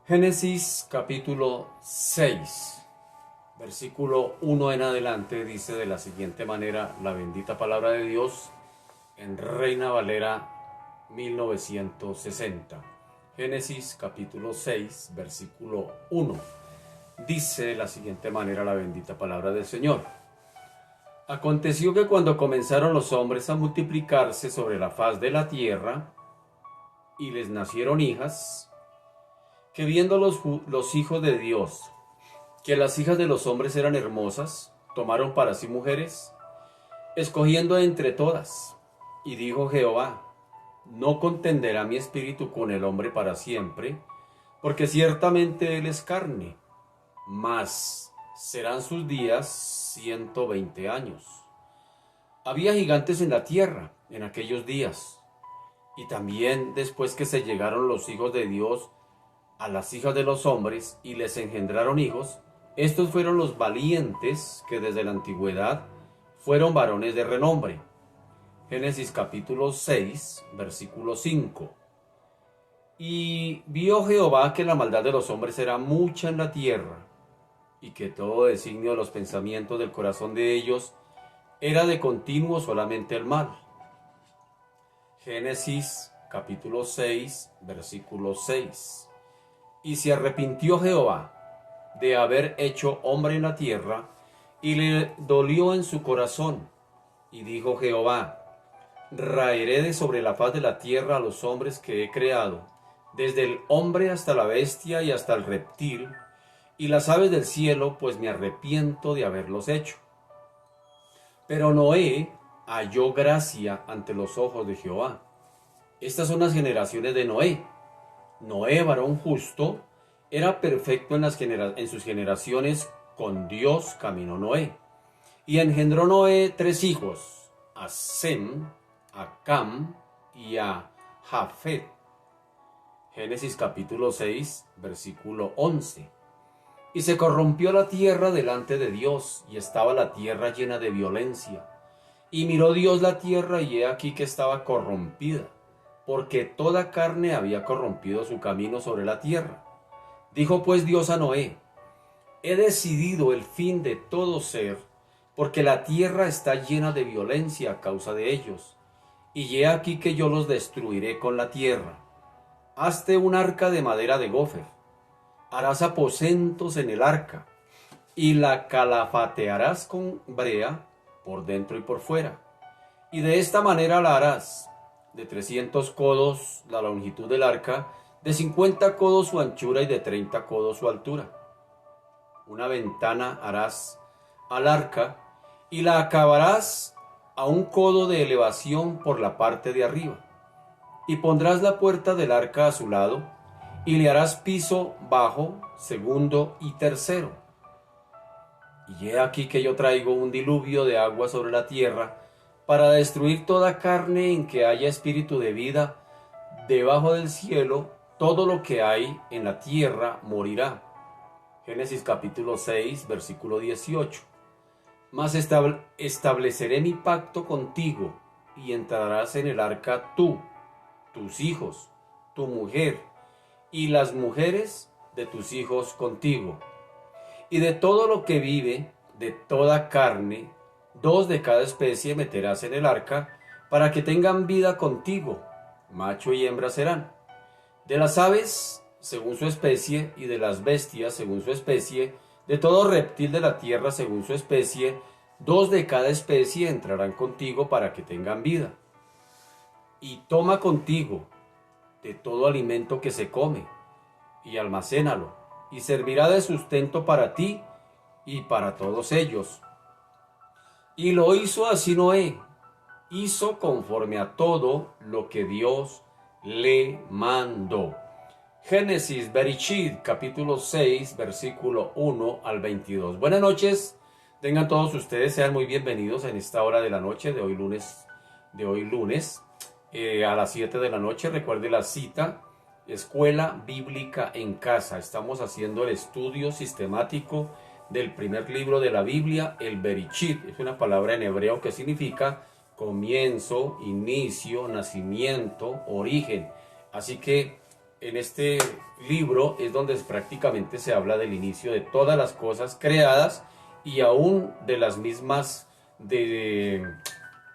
Génesis capítulo 6, versículo 1 en adelante dice de la siguiente manera la bendita palabra de Dios en Reina Valera 1960. Génesis capítulo 6, versículo 1. Dice de la siguiente manera la bendita palabra del Señor. Aconteció que cuando comenzaron los hombres a multiplicarse sobre la faz de la tierra, y les nacieron hijas, que viendo los hijos de Dios, que las hijas de los hombres eran hermosas, tomaron para sí mujeres, escogiendo entre todas. Y dijo Jehová: no contenderá mi espíritu con el hombre para siempre, porque ciertamente él es carne, mas serán sus días 120 años. Había gigantes en la tierra en aquellos días, y también después que se llegaron los hijos de Dios a las hijas de los hombres y les engendraron hijos, estos fueron los valientes que desde la antigüedad fueron varones de renombre. Génesis capítulo 6, versículo 5. Y vio Jehová que la maldad de los hombres era mucha en la tierra, y que todo designio de los pensamientos del corazón de ellos era de continuo solamente el mal. Génesis capítulo 6, versículo 6. Y se arrepintió Jehová de haber hecho hombre en la tierra, y le dolió en su corazón. Y dijo Jehová: raeré de sobre la faz de la tierra a los hombres que he creado, desde el hombre hasta la bestia y hasta el reptil, y las aves del cielo, pues me arrepiento de haberlos hecho. Pero Noé halló gracia ante los ojos de Jehová. Estas son las generaciones de Noé. Noé, varón justo, era perfecto en sus generaciones, con Dios caminó Noé. Y engendró Noé 3 hijos, a Sem, a Cam y a Jafet. Génesis capítulo 6, versículo 11. Y se corrompió la tierra delante de Dios, y estaba la tierra llena de violencia. Y miró Dios la tierra, y he aquí que estaba corrompida, porque toda carne había corrompido su camino sobre la tierra. Dijo pues Dios a Noé: he decidido el fin de todo ser, porque la tierra está llena de violencia a causa de ellos, y he aquí que yo los destruiré con la tierra. Hazte un arca de madera de gofer, harás aposentos en el arca, y la calafatearás con brea por dentro y por fuera, y de esta manera la harás: de 300 codos la longitud del arca, de 50 codos su anchura y de 30 codos su altura. Una ventana harás al arca, y la acabarás a 1 codo de elevación por la parte de arriba. Y pondrás la puerta del arca a su lado, y le harás piso bajo, segundo y tercero. Y he aquí que yo traigo un diluvio de agua sobre la tierra, para destruir toda carne en que haya espíritu de vida debajo del cielo. Todo lo que hay en la tierra morirá. Génesis capítulo 6, versículo 18. Mas estableceré mi pacto contigo, y entrarás en el arca tú, tus hijos, tu mujer, y las mujeres de tus hijos contigo. Y de todo lo que vive, de toda carne, 2 de cada especie meterás en el arca, para que tengan vida contigo, macho y hembra serán. De las aves, según su especie, y de las bestias, según su especie, de todo reptil de la tierra, según su especie, 2 de cada especie entrarán contigo para que tengan vida. Y toma contigo de todo alimento que se come, y almacénalo, y servirá de sustento para ti y para todos ellos. Y lo hizo así Noé, hizo conforme a todo lo que Dios le mandó. Génesis Bereshit, capítulo 6, versículo 1 al 22. Buenas noches, tengan todos ustedes, sean muy bienvenidos en esta hora de la noche de hoy lunes, a las 7 de la noche. Recuerde la cita, Escuela Bíblica en Casa. Estamos haciendo el estudio sistemático del primer libro de la Biblia, el Bereshit. Es una palabra en hebreo que significa comienzo, inicio, nacimiento, origen. Así que en este libro es donde prácticamente se habla del inicio de todas las cosas creadas y aún de las mismas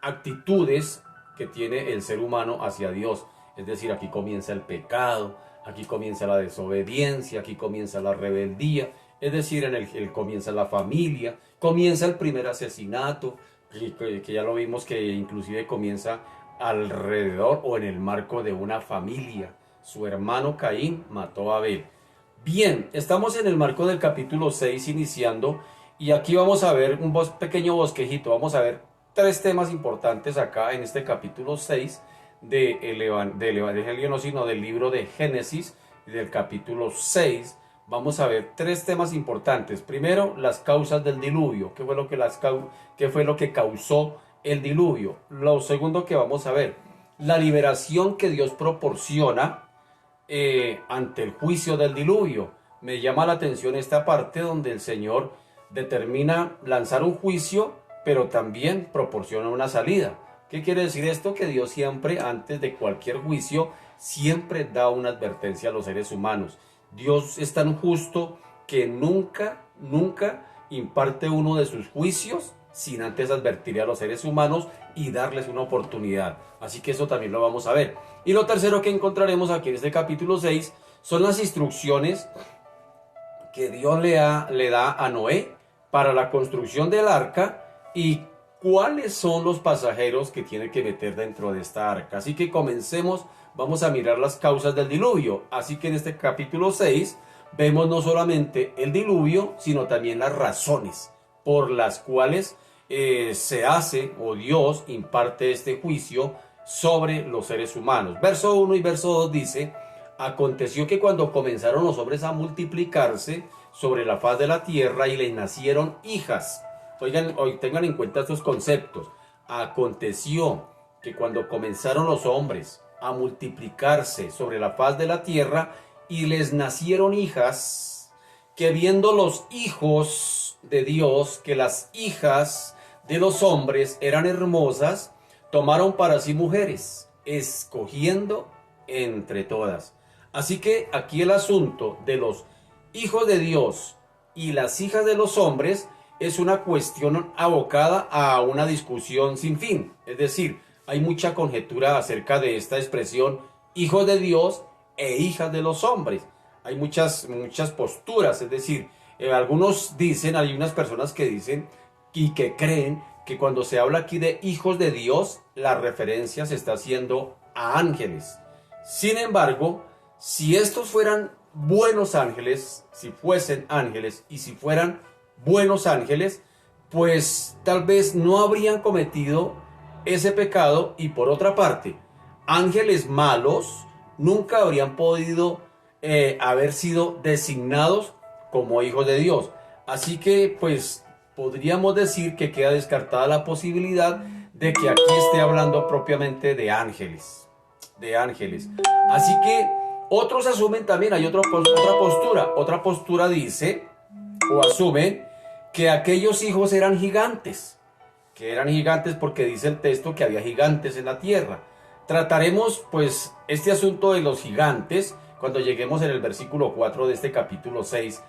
actitudes que tiene el ser humano hacia Dios. Es decir, aquí comienza el pecado, aquí comienza la desobediencia, aquí comienza la rebeldía, es decir, comienza la familia, comienza el primer asesinato, que ya lo vimos que inclusive comienza alrededor o en el marco de una familia. Su hermano Caín mató a Abel. Bien, estamos en el marco del capítulo 6 iniciando y aquí vamos a ver un pequeño bosquejito, vamos a ver tres temas importantes acá en este capítulo 6 del Evangelio, no, sino del libro de Génesis, del capítulo 6. Vamos a ver tres temas importantes. Primero, las causas del diluvio. ¿Qué fue lo que causó el diluvio? Lo segundo que vamos a ver, la liberación que Dios proporciona ante el juicio del diluvio. Me llama la atención esta parte donde el Señor determina lanzar un juicio, pero también proporciona una salida. ¿Qué quiere decir esto? Que Dios siempre, antes de cualquier juicio, siempre da una advertencia a los seres humanos. Dios es tan justo que nunca imparte uno de sus juicios sin antes advertir a los seres humanos y darles una oportunidad. Así que eso también lo vamos a ver. Y lo tercero que encontraremos aquí en este capítulo 6 son las instrucciones que Dios le da a Noé para la construcción del arca y cuáles son los pasajeros que tiene que meter dentro de esta arca. Así que comencemos, vamos a mirar las causas del diluvio. Así que en este capítulo 6 vemos no solamente el diluvio, sino también las razones por las cuales se hace o Dios imparte este juicio sobre los seres humanos. Verso 1 y verso 2 dice: aconteció que cuando comenzaron los hombres a multiplicarse sobre la faz de la tierra y les nacieron hijas. Oigan, hoy tengan en cuenta estos conceptos. Aconteció que cuando comenzaron los hombres a multiplicarse sobre la faz de la tierra y les nacieron hijas, que viendo los hijos de Dios que las hijas de los hombres eran hermosas, tomaron para sí mujeres, escogiendo entre todas. Así que aquí el asunto de los hijos de Dios y las hijas de los hombres es una cuestión abocada a una discusión sin fin. Es decir, hay mucha conjetura acerca de esta expresión hijos de Dios e hijas de los hombres. Hay muchas posturas, es decir, algunos dicen, hay unas personas que dicen y que creen que cuando se habla aquí de hijos de Dios, la referencia se está haciendo a ángeles. Sin embargo, si estos fueran buenos ángeles, si fuesen ángeles y si fueran buenos ángeles, pues tal vez no habrían cometido ese pecado y por otra parte, ángeles malos nunca habrían podido haber sido designados como hijos de Dios. Así que pues podríamos decir que queda descartada la posibilidad de que aquí esté hablando propiamente de ángeles. Así que otros asumen también, hay otra postura dice o asume que aquellos hijos eran gigantes, porque dice el texto que había gigantes en la tierra. Trataremos pues este asunto de los gigantes cuando lleguemos en el versículo 4 de este capítulo 6.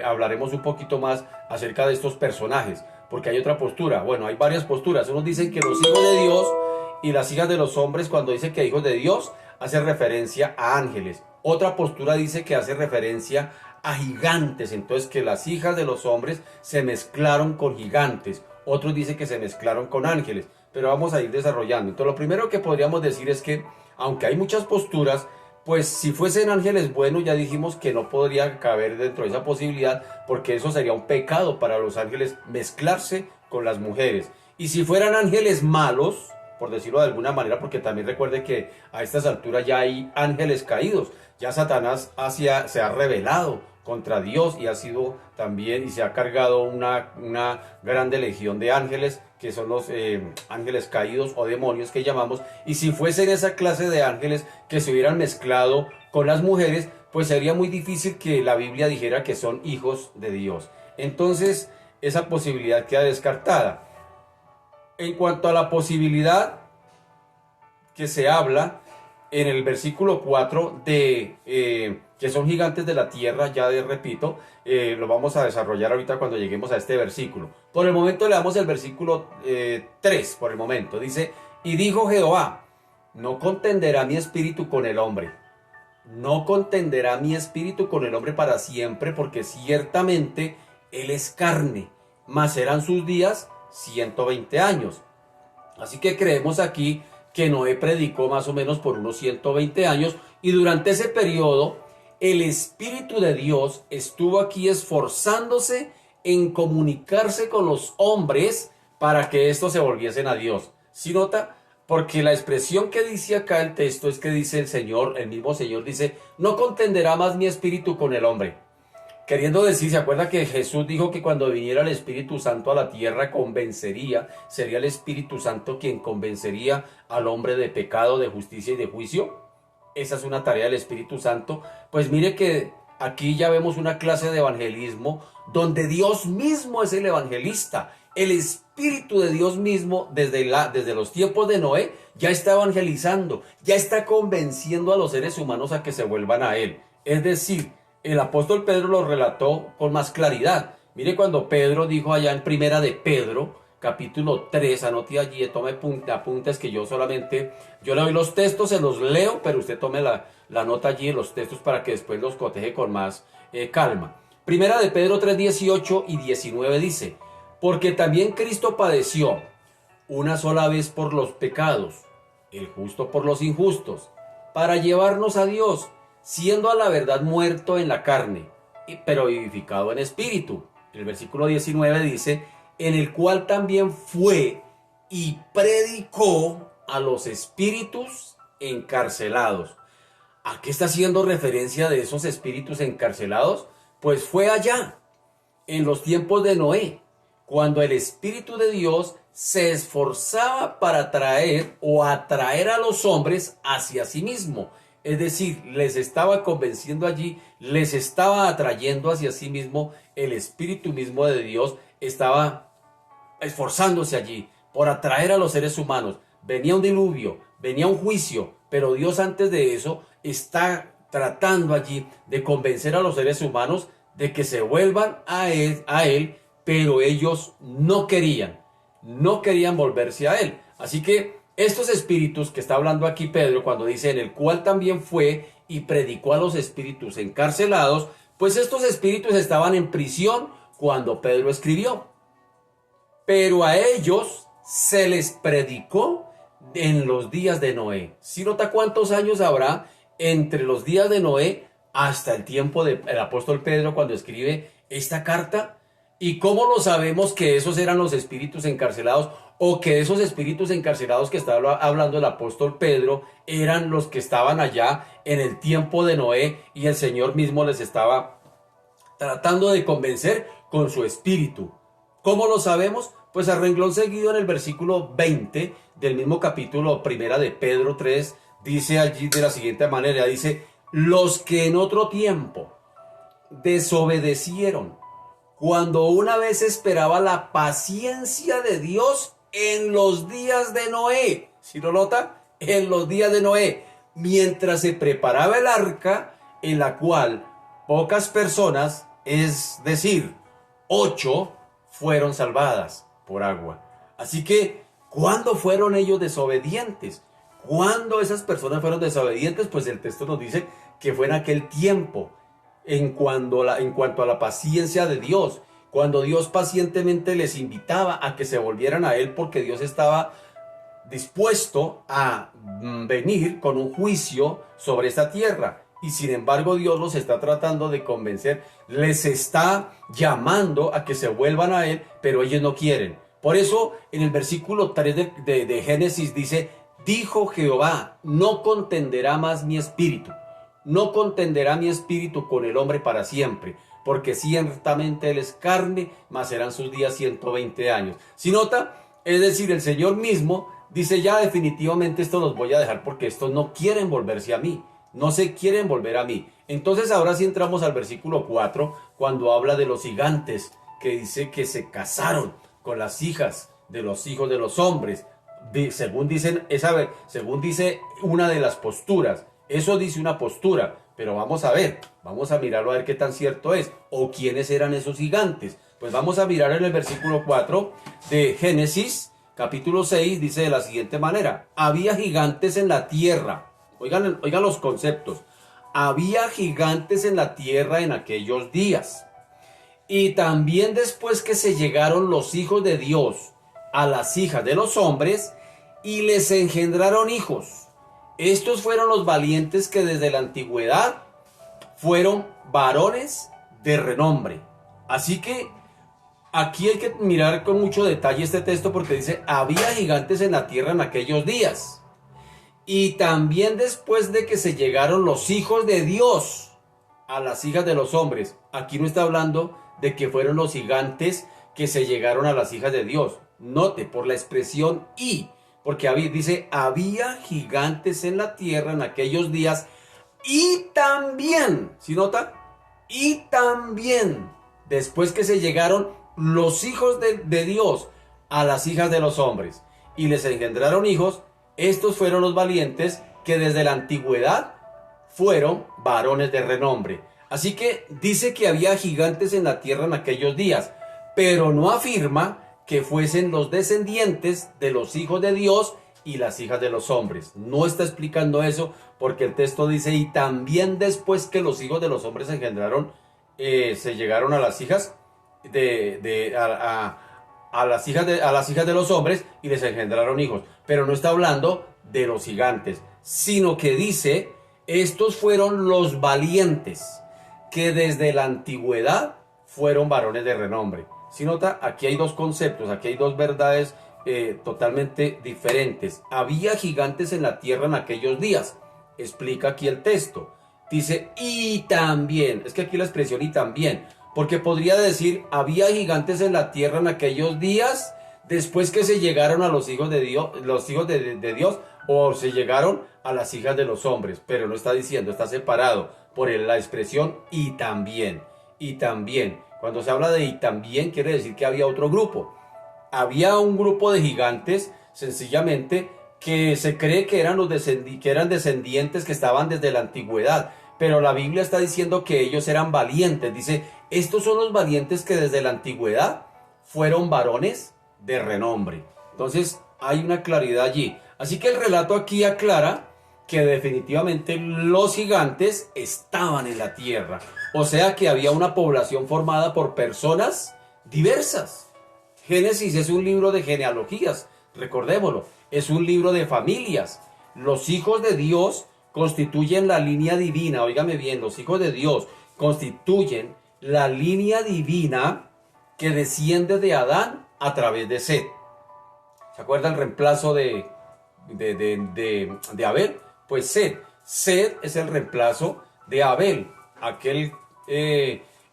Hablaremos un poquito más acerca de estos personajes, porque hay otra postura. Bueno, hay varias posturas. Unos dicen que los hijos de Dios y las hijas de los hombres, cuando dice que hijos de Dios, hace referencia a ángeles. Otra postura dice que hace referencia a gigantes, entonces que las hijas de los hombres se mezclaron con gigantes. Otros dicen que se mezclaron con ángeles, pero vamos a ir desarrollando. Entonces lo primero que podríamos decir es que, aunque hay muchas posturas, pues si fuesen ángeles buenos, ya dijimos que no podría caber dentro de esa posibilidad, porque eso sería un pecado para los ángeles mezclarse con las mujeres. Y si fueran ángeles malos, por decirlo de alguna manera, porque también recuerde que a estas alturas ya hay ángeles caídos, ya Satanás se ha rebelado contra Dios y ha sido también y se ha cargado una grande legión de ángeles, que son los ángeles caídos o demonios que llamamos. Y si fuesen esa clase de ángeles que se hubieran mezclado con las mujeres, pues sería muy difícil que la Biblia dijera que son hijos de Dios. Entonces esa posibilidad queda descartada. En cuanto a la posibilidad que se habla en el versículo 4 que son gigantes de la tierra, repito, lo vamos a desarrollar ahorita cuando lleguemos a este versículo. Por el momento le damos el versículo 3, por el momento. Dice, y dijo Jehová, no contenderá mi espíritu con el hombre. No contenderá mi espíritu con el hombre para siempre, porque ciertamente él es carne, mas serán sus días 120 años. Así que creemos aquí que Noé predicó más o menos por unos 120 años y durante ese periodo el Espíritu de Dios estuvo aquí esforzándose en comunicarse con los hombres para que estos se volviesen a Dios. ¿Sí nota? Porque la expresión que dice acá el texto es que dice el Señor, el mismo Señor dice, no contenderá más mi espíritu con el hombre. Queriendo decir, ¿se acuerda que Jesús dijo que cuando viniera el Espíritu Santo a la tierra convencería, sería el Espíritu Santo quien convencería al hombre de pecado, de justicia y de juicio? Esa es una tarea del Espíritu Santo. Pues mire que aquí ya vemos una clase de evangelismo donde Dios mismo es el evangelista. El Espíritu de Dios mismo desde los tiempos de Noé ya está evangelizando, ya está convenciendo a los seres humanos a que se vuelvan a Él. Es decir, el apóstol Pedro lo relató con más claridad. Mire cuando Pedro dijo allá en Primera de Pedro, capítulo 3, anote allí, tome apuntes que yo le doy los textos, se los leo, pero usted tome la nota allí en los textos para que después los coteje con más calma. Primera de Pedro 3, 18 y 19 dice, porque también Cristo padeció una sola vez por los pecados, el justo por los injustos, para llevarnos a Dios, siendo a la verdad muerto en la carne, pero vivificado en espíritu. El versículo 19 dice, en el cual también fue y predicó a los espíritus encarcelados. ¿A qué está haciendo referencia de esos espíritus encarcelados? Pues fue allá, en los tiempos de Noé, cuando el Espíritu de Dios se esforzaba para atraer a los hombres hacia sí mismo. Es decir, les estaba convenciendo allí, les estaba atrayendo hacia sí mismo, el Espíritu mismo de Dios estaba esforzándose allí por atraer a los seres humanos. Venía un diluvio, venía un juicio, pero Dios antes de eso está tratando allí de convencer a los seres humanos de que se vuelvan a él, pero ellos no querían volverse a Él. Así que estos espíritus que está hablando aquí Pedro cuando dice en el cual también fue y predicó a los espíritus encarcelados, pues estos espíritus estaban en prisión cuando Pedro escribió. Pero a ellos se les predicó en los días de Noé. ¿Sí nota cuántos años habrá entre los días de Noé hasta el tiempo del apóstol Pedro cuando escribe esta carta? ¿Y cómo lo sabemos que esos eran los espíritus encarcelados o que esos espíritus encarcelados que estaba hablando el apóstol Pedro eran los que estaban allá en el tiempo de Noé y el Señor mismo les estaba tratando de convencer con su espíritu? ¿Cómo lo sabemos? Pues a renglón seguido en el versículo 20 del mismo capítulo primera de Pedro 3 dice allí de la siguiente manera, dice, los que en otro tiempo desobedecieron, cuando una vez esperaba la paciencia de Dios en los días de Noé. ¿Sí lo nota? En los días de Noé, mientras se preparaba el arca, en la cual pocas personas, es decir, 8, fueron salvadas por agua. Así que, ¿cuándo fueron ellos desobedientes? ¿Cuándo esas personas fueron desobedientes? Pues el texto nos dice que fue en aquel tiempo. En cuanto a la paciencia de Dios, cuando Dios pacientemente les invitaba a que se volvieran a Él porque Dios estaba dispuesto a venir con un juicio sobre esta tierra. Y sin embargo Dios los está tratando de convencer, les está llamando a que se vuelvan a Él, pero ellos no quieren. Por eso en el versículo 3 de Génesis dice, dijo Jehová, no contenderá más mi espíritu. No contenderá mi espíritu con el hombre para siempre, porque ciertamente él es carne, mas serán sus días 120 años. Si nota, es decir, el Señor mismo dice ya definitivamente esto los voy a dejar porque estos no quieren volverse a mí, no se quieren volver a mí. Entonces ahora sí entramos al versículo 4, cuando habla de los gigantes, que dice que se casaron con las hijas de los hijos de los hombres. según dice una de las posturas. Eso dice una postura, pero vamos a ver, vamos a mirarlo a ver qué tan cierto es, o quiénes eran esos gigantes. Pues vamos a mirar en el versículo 4 de Génesis, capítulo 6, dice de la siguiente manera: había gigantes en la tierra. Oigan los conceptos. Había gigantes en la tierra en aquellos días. Y también después que se llegaron los hijos de Dios a las hijas de los hombres, y les engendraron hijos. Estos fueron los valientes que desde la antigüedad fueron varones de renombre. Así que aquí hay que mirar con mucho detalle este texto, porque dice: había gigantes en la tierra en aquellos días. Y también después de que se llegaron los hijos de Dios a las hijas de los hombres. Aquí no está hablando de que fueron los gigantes que se llegaron a las hijas de Dios. Note por la expresión y, porque dice: había gigantes en la tierra en aquellos días. Y también, ¿sí nota? Y también después que se llegaron los hijos de Dios a las hijas de los hombres y les engendraron hijos. Estos fueron los valientes que desde la antigüedad fueron varones de renombre. Así que dice que había gigantes en la tierra en aquellos días, pero no afirma que fuesen los descendientes de los hijos de Dios y las hijas de los hombres. No está explicando eso, porque el texto dice: y también después que los hijos de los hombres se engendraron, se llegaron a las hijas a las hijas de los hombres y les engendraron hijos. Pero no está hablando de los gigantes, sino que dice: estos fueron los valientes que desde la antigüedad fueron varones de renombre. Si nota, aquí hay dos conceptos, aquí hay dos verdades totalmente diferentes. Había gigantes en la tierra en aquellos días. Explica aquí el texto. Dice: y también, es que aquí la expresión y también, porque podría decir: había gigantes en la tierra en aquellos días, después que se llegaron a los hijos de Dios, de Dios, o se llegaron a las hijas de los hombres. Pero no está diciendo, está separado por la expresión y también. Y también, cuando se habla de y también, quiere decir que había otro grupo. Había un grupo de gigantes, sencillamente, que se cree que eran descendientes que estaban desde la antigüedad. Pero la Biblia está diciendo que ellos eran valientes. Dice: estos son los valientes que desde la antigüedad fueron varones de renombre. Entonces hay una claridad allí. Así que el relato aquí aclara que definitivamente los gigantes estaban en la tierra. O sea que había una población formada por personas diversas. Génesis es un libro de genealogías, recordémoslo. Es un libro de familias. Los hijos de Dios constituyen la línea divina. Óigame bien, los hijos de Dios constituyen la línea divina que desciende de Adán a través de Set. ¿Se acuerda el reemplazo de Abel? Pues Set es el reemplazo de Abel, aquel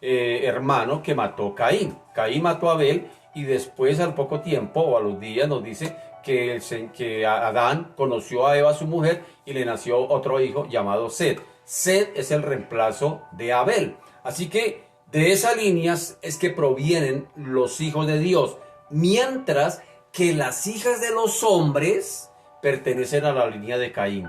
hermano que mató a Caín. Caín mató a Abel y después, al poco tiempo o a los días, nos dice que Adán conoció a Eva, su mujer, y le nació otro hijo llamado Set. Set es el reemplazo de Abel. Así que de esa línea es que provienen los hijos de Dios, mientras que las hijas de los hombres pertenecen a la línea de Caín.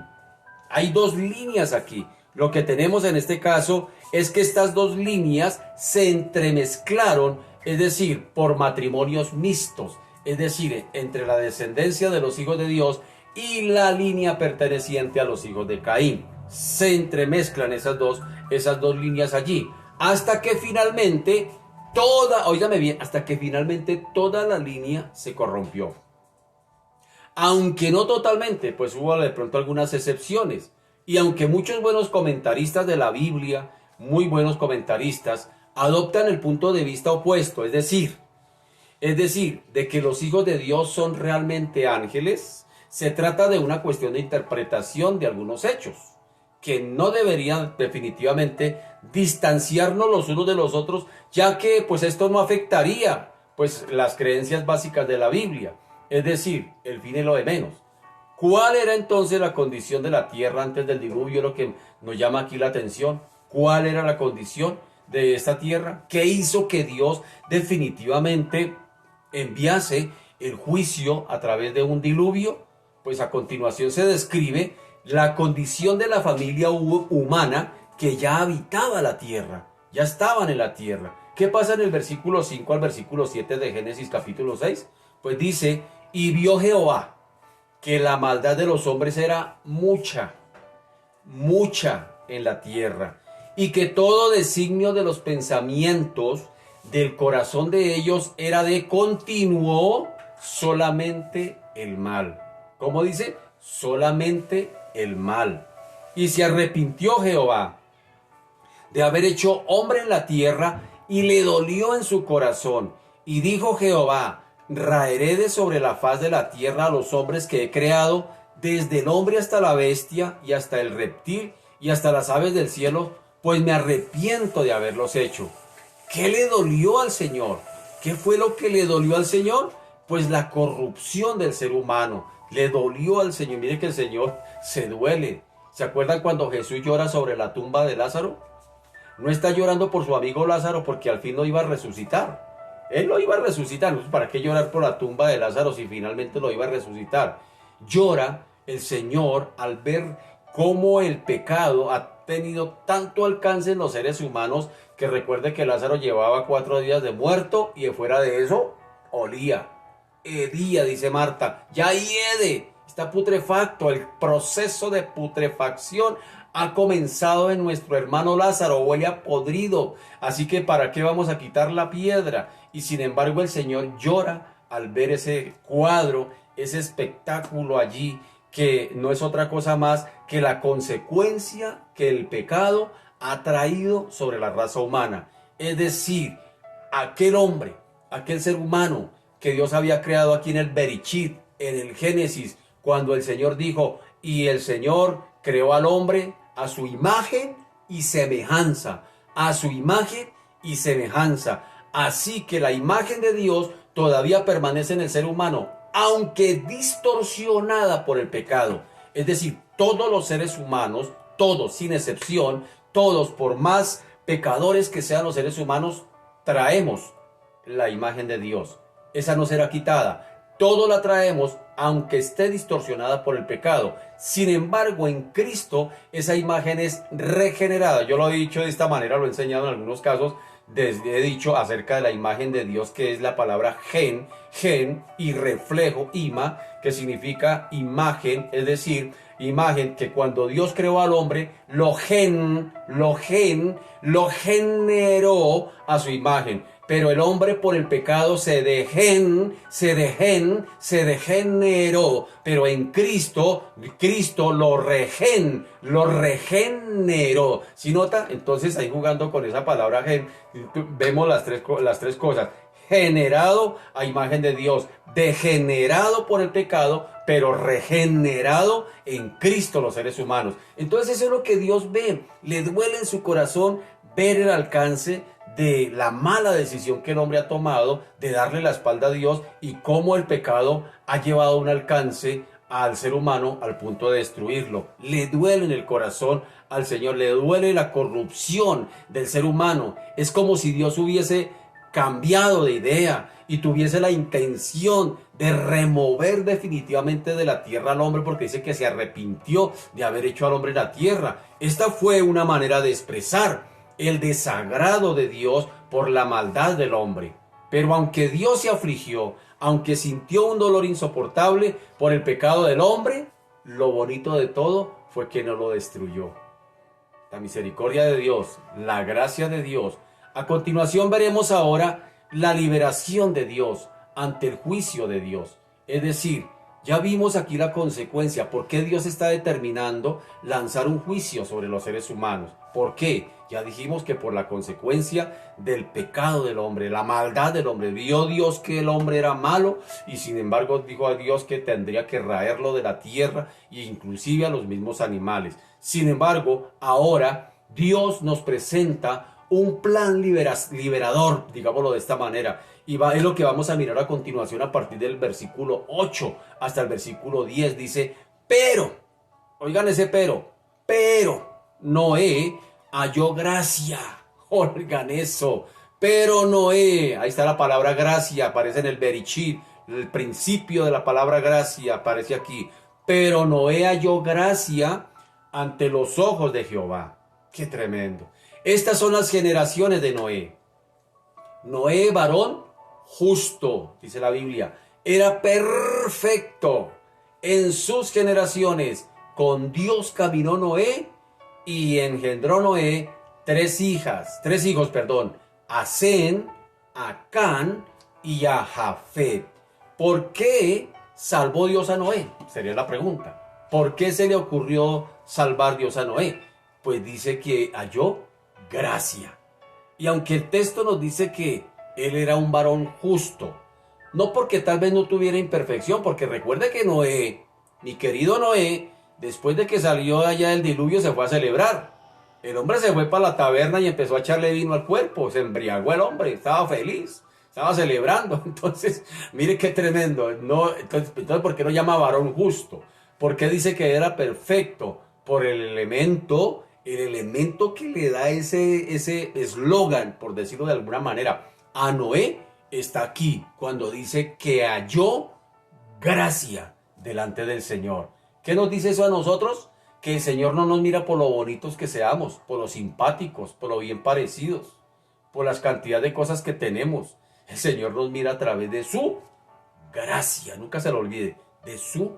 Hay dos líneas aquí. Lo que tenemos en este caso es que estas dos líneas se entremezclaron, es decir, por matrimonios mixtos, es decir, entre la descendencia de los hijos de Dios y la línea perteneciente a los hijos de Caín. Se entremezclan esas dos líneas allí, hasta que finalmente hasta que finalmente toda la línea se corrompió. Aunque no totalmente, pues hubo de pronto algunas excepciones. Y aunque muchos buenos comentaristas de la Biblia, muy buenos comentaristas, adoptan el punto de vista opuesto, es decir, de que los hijos de Dios son realmente ángeles, se trata de una cuestión de interpretación de algunos hechos, que no deberían definitivamente distanciarnos los unos de los otros, ya que pues esto no afectaría pues las creencias básicas de la Biblia. Es decir, el fin es lo de menos. ¿Cuál era entonces la condición de la tierra antes del diluvio? Lo que nos llama aquí la atención. ¿Cuál era la condición de esta tierra? ¿Qué hizo que Dios definitivamente enviase el juicio a través de un diluvio, pues a continuación se describe la condición de la familia humana que ya habitaba la tierra, ya estaban en la tierra. ¿Qué pasa en el versículo 5 al versículo 7 de Génesis capítulo 6? Pues dice, y vio Jehová que la maldad de los hombres era mucha, mucha en la tierra, y que todo designio de los pensamientos del corazón de ellos era de continuo solamente el mal. ¿Cómo dice? Solamente el mal. Y se arrepintió Jehová de haber hecho hombre en la tierra, y le dolió en su corazón. Y dijo Jehová, raeré de sobre la faz de la tierra a los hombres que he creado, desde el hombre hasta la bestia, y hasta el reptil, y hasta las aves del cielo, pues me arrepiento de haberlos hecho. ¿Qué le dolió al Señor? ¿Qué fue lo que le dolió al Señor? Pues la corrupción del ser humano. Le dolió al Señor. Mire que el Señor se duele. ¿Se acuerdan cuando Jesús llora sobre la tumba de Lázaro? No está llorando por su amigo Lázaro porque al fin lo iba a resucitar. Él lo iba a resucitar. ¿Para qué llorar por la tumba de Lázaro si finalmente lo iba a resucitar? Llora el Señor al ver cómo el pecado ha tenido tanto alcance en los seres humanos, que recuerde que Lázaro llevaba 4 días de muerto y fuera de eso olía. Hedía, dice Marta, ya hiede, está putrefacto. El proceso de putrefacción ha comenzado en nuestro hermano Lázaro, huele a podrido. Así que ¿para qué vamos a quitar la piedra? Y sin embargo el Señor llora al ver ese cuadro, ese espectáculo allí, que no es otra cosa más que la consecuencia que el pecado ha traído sobre la raza humana. Es decir, aquel hombre, aquel ser humano que Dios había creado aquí en el Bereshit, en el Génesis, cuando el Señor dijo, y el Señor creó al hombre a su imagen y semejanza, a su imagen y semejanza. Así que la imagen de Dios todavía permanece en el ser humano, aunque distorsionada por el pecado. Es decir, todos los seres humanos, todos sin excepción, todos por más pecadores que sean los seres humanos, traemos la imagen de Dios. Esa no será quitada. Todos la traemos, aunque esté distorsionada por el pecado. Sin embargo, en Cristo esa imagen es regenerada. Yo lo he dicho de esta manera, lo he enseñado en algunos casos. He dicho acerca de la imagen de Dios, que es la palabra gen y reflejo, ima, que significa imagen, es decir, imagen que cuando Dios creó al hombre, lo generó a su imagen. Pero el hombre por el pecado se degeneró. Pero en Cristo lo regeneró. ¿Sí nota? Entonces ahí jugando con esa palabra gen, vemos las tres cosas. Generado a imagen de Dios, degenerado por el pecado, pero regenerado en Cristo los seres humanos. Entonces eso es lo que Dios ve. Le duele en su corazón ver el alcance de la mala decisión que el hombre ha tomado de darle la espalda a Dios, y cómo el pecado ha llevado un alcance al ser humano al punto de destruirlo. Le duele en el corazón al Señor, le duele la corrupción del ser humano. Es como si Dios hubiese cambiado de idea y tuviese la intención de remover definitivamente de la tierra al hombre, porque dice que se arrepintió de haber hecho al hombre en la tierra. Esta fue una manera de expresar el desagrado de Dios por la maldad del hombre. Pero aunque Dios se afligió, aunque sintió un dolor insoportable por el pecado del hombre, lo bonito de todo fue que no lo destruyó. La misericordia de Dios, la gracia de Dios. A continuación veremos ahora la liberación de Dios ante el juicio de Dios. Es decir, ya vimos aquí la consecuencia. ¿Por qué Dios está determinando lanzar un juicio sobre los seres humanos? ¿Por qué? Ya dijimos que por la consecuencia del pecado del hombre, la maldad del hombre. Vio Dios que el hombre era malo, y sin embargo dijo a Dios que tendría que raerlo de la tierra, e inclusive a los mismos animales. Sin embargo, ahora Dios nos presenta un plan liberador, digámoslo de esta manera. Y es lo que vamos a mirar a continuación a partir del versículo 8 hasta el versículo 10. Dice, pero, oigan ese pero Noé halló gracia. Oigan eso. Pero Noé, ahí está la palabra gracia, aparece en el Bereshit. El principio de la palabra gracia aparece aquí. Pero Noé halló gracia ante los ojos de Jehová. ¡Qué tremendo! Estas son las generaciones de Noé. Noé, varón justo, dice la Biblia, era perfecto en sus generaciones. Con Dios caminó Noé y engendró Noé tres hijos, a Sem, a Can y a Jafet. ¿Por qué salvó Dios a Noé? Sería la pregunta. ¿Por qué se le ocurrió salvar Dios a Noé? Pues dice que halló gracia. Y aunque el texto nos dice que él era un varón justo, no porque tal vez no tuviera imperfección, porque recuerde que Noé, mi querido Noé, después de que salió allá del diluvio se fue a celebrar. El hombre se fue para la taberna y empezó a echarle vino al cuerpo, se embriagó el hombre, estaba feliz, estaba celebrando. Entonces, mire qué tremendo. No, entonces, ¿por qué no llama varón justo? ¿Por qué dice que era perfecto? Por el elemento que le da ese eslogan, por decirlo de alguna manera, a Noé, está aquí, cuando dice que halló gracia delante del Señor. ¿Qué nos dice eso a nosotros? Que el Señor no nos mira por lo bonitos que seamos, por lo simpáticos, por lo bien parecidos, por las cantidades de cosas que tenemos. El Señor nos mira a través de su gracia, nunca se lo olvide, de su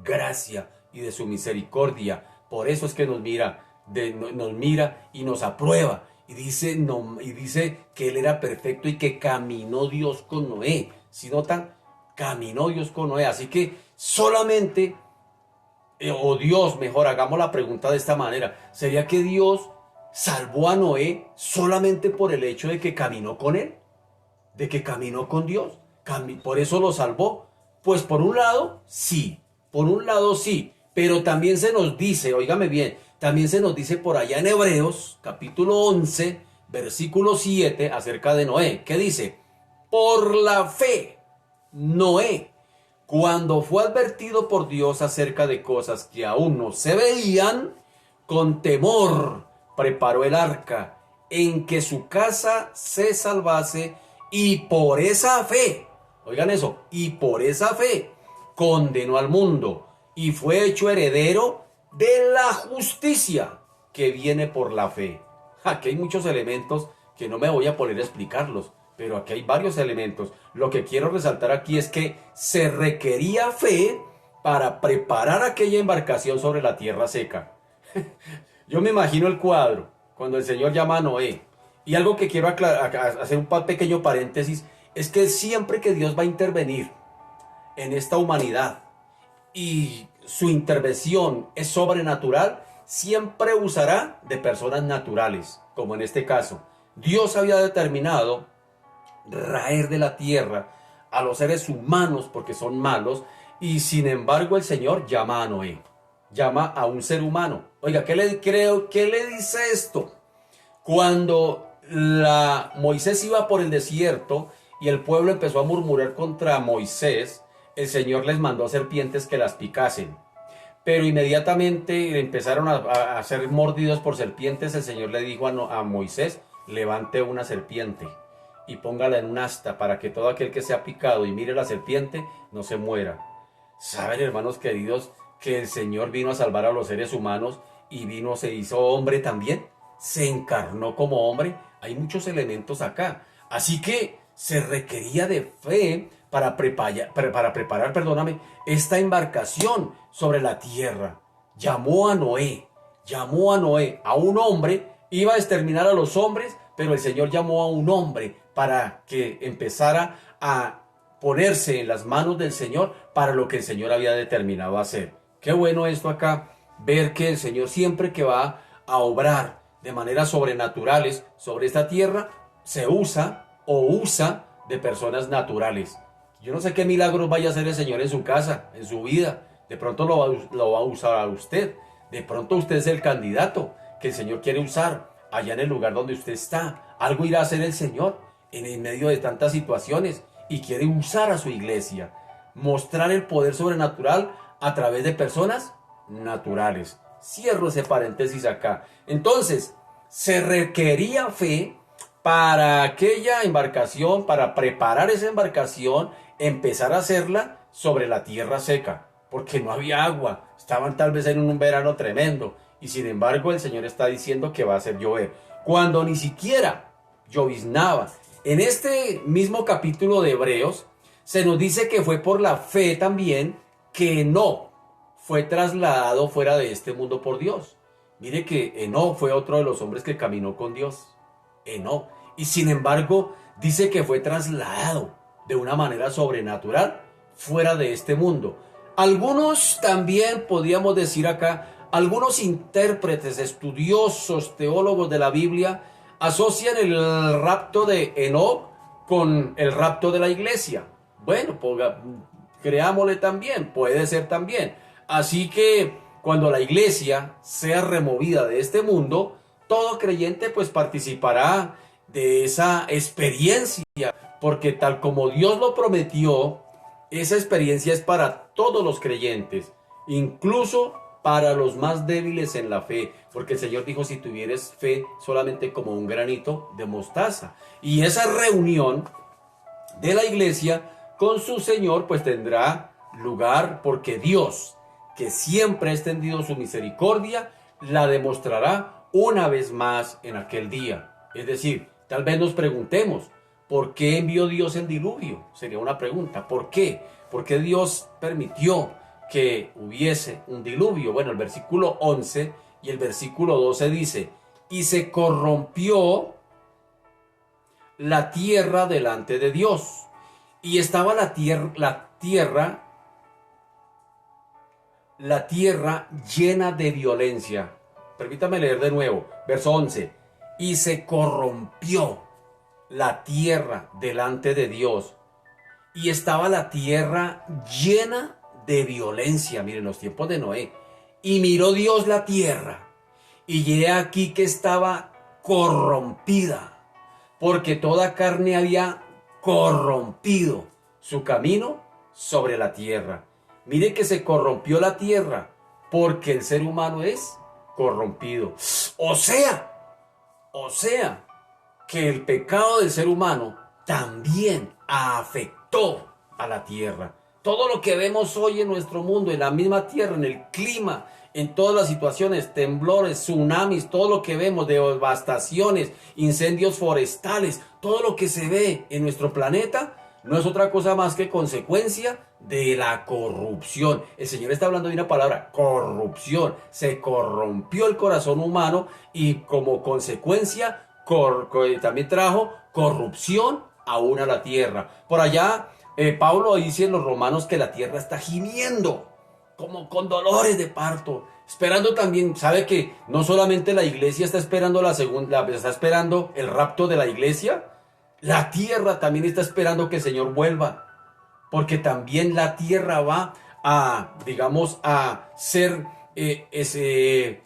gracia y de su misericordia. Por eso es que nos mira y nos aprueba. Y dice que él era perfecto y que caminó Dios con Noé. Si notan, caminó Dios con Noé. Así que solamente, o Dios, mejor, hagamos la pregunta de esta manera. ¿Sería que Dios salvó a Noé solamente por el hecho de que caminó con él? ¿De que caminó con Dios? ¿Por eso lo salvó? Pues por un lado, sí. Por un lado, sí. Pero también se nos dice, óigame bien, también se nos dice por allá en Hebreos, capítulo 11, versículo 7, acerca de Noé. ¿Qué dice? Por la fe, Noé, cuando fue advertido por Dios acerca de cosas que aún no se veían, con temor preparó el arca en que su casa se salvase, y por esa fe, oigan eso, y por esa fe condenó al mundo y fue hecho heredero de la justicia que viene por la fe. Aquí hay muchos elementos que no me voy a poner a explicarlos, pero aquí hay varios elementos. Lo que quiero resaltar aquí es que se requería fe para preparar aquella embarcación sobre la tierra seca. Yo me imagino el cuadro cuando el Señor llama a Noé. Y algo que quiero hacer un pequeño paréntesis es que siempre que Dios va a intervenir en esta humanidad y su intervención es sobrenatural, siempre usará de personas naturales, como en este caso. Dios había determinado raer de la tierra a los seres humanos porque son malos, y sin embargo el Señor llama a Noé, llama a un ser humano. Oiga, ¿qué le dice esto? Cuando Moisés iba por el desierto y el pueblo empezó a murmurar contra Moisés, el Señor les mandó serpientes que las picasen. Pero inmediatamente empezaron a ser mordidos por serpientes. El Señor le dijo a Moisés: levante una serpiente y póngala en un asta para que todo aquel que sea picado y mire la serpiente no se muera. ¿Saben, hermanos queridos, que el Señor vino a salvar a los seres humanos y se hizo hombre también? Se encarnó como hombre. Hay muchos elementos acá. Así que se requería de fe para preparar, esta embarcación sobre la tierra. Llamó a Noé, a un hombre. Iba a exterminar a los hombres, pero el Señor llamó a un hombre para que empezara a ponerse en las manos del Señor para lo que el Señor había determinado hacer. Qué bueno esto acá, ver que el Señor siempre que va a obrar de maneras sobrenaturales sobre esta tierra, se usa de personas naturales. Yo no sé qué milagros vaya a hacer el Señor en su casa, en su vida. De pronto lo va a usar a usted. De pronto usted es el candidato que el Señor quiere usar allá en el lugar donde usted está. Algo irá a hacer el Señor en medio de tantas situaciones y quiere usar a su iglesia. Mostrar el poder sobrenatural a través de personas naturales. Cierro ese paréntesis acá. Entonces, se requería fe para aquella embarcación, para preparar esa embarcación empezar a hacerla sobre la tierra seca, porque no había agua, estaban tal vez en un verano tremendo, y sin embargo el Señor está diciendo que va a hacer llover, cuando ni siquiera lloviznaba. En este mismo capítulo de Hebreos se nos dice que fue por la fe también que Enoc fue trasladado fuera de este mundo por Dios. Mire que Enoc fue otro de los hombres que caminó con Dios. Enoc. Y sin embargo, dice que fue trasladado de una manera sobrenatural fuera de este mundo. Algunos también podríamos decir acá, algunos intérpretes, estudiosos, teólogos de la Biblia, asocian el rapto de Enoc con el rapto de la iglesia. Bueno, creámosle también, puede ser también. Así que cuando la iglesia sea removida de este mundo, todo creyente pues participará de esa experiencia, porque tal como Dios lo prometió, esa experiencia es para todos los creyentes, incluso para los más débiles en la fe, porque el Señor dijo, si tuvieres fe solamente como un granito de mostaza. Y esa reunión de la iglesia con su Señor pues tendrá lugar, porque Dios, que siempre ha extendido su misericordia, la demostrará una vez más en aquel día. Es decir, tal vez nos preguntemos, ¿por qué envió Dios el diluvio? Sería una pregunta. ¿Por qué? ¿Por qué Dios permitió que hubiese un diluvio? Bueno, el versículo 11 y el versículo 12 dice, y se corrompió la tierra delante de Dios. Y estaba la tierra llena de violencia. Permítame leer de nuevo, verso 11. Y se corrompió la tierra delante de Dios. Y estaba la tierra llena de violencia. Miren, los tiempos de Noé. Y miró Dios la tierra. Y he aquí que estaba corrompida, porque toda carne había corrompido su camino sobre la tierra. Mire que se corrompió la tierra porque el ser humano es corrompido. O sea que el pecado del ser humano también afectó a la tierra. Todo lo que vemos hoy en nuestro mundo, en la misma tierra, en el clima, en todas las situaciones, temblores, tsunamis, todo lo que vemos, devastaciones, incendios forestales, todo lo que se ve en nuestro planeta, no es otra cosa más que consecuencia de la corrupción. El Señor está hablando de una palabra, corrupción. Se corrompió el corazón humano y como consecuencia también trajo corrupción aún a la tierra. Por allá, Pablo dice en los Romanos que la tierra está gimiendo, como con dolores de parto, esperando también. Sabe que no solamente la iglesia está esperando está esperando el rapto de la iglesia, la tierra también está esperando que el Señor vuelva, porque también la tierra va a, digamos, a ser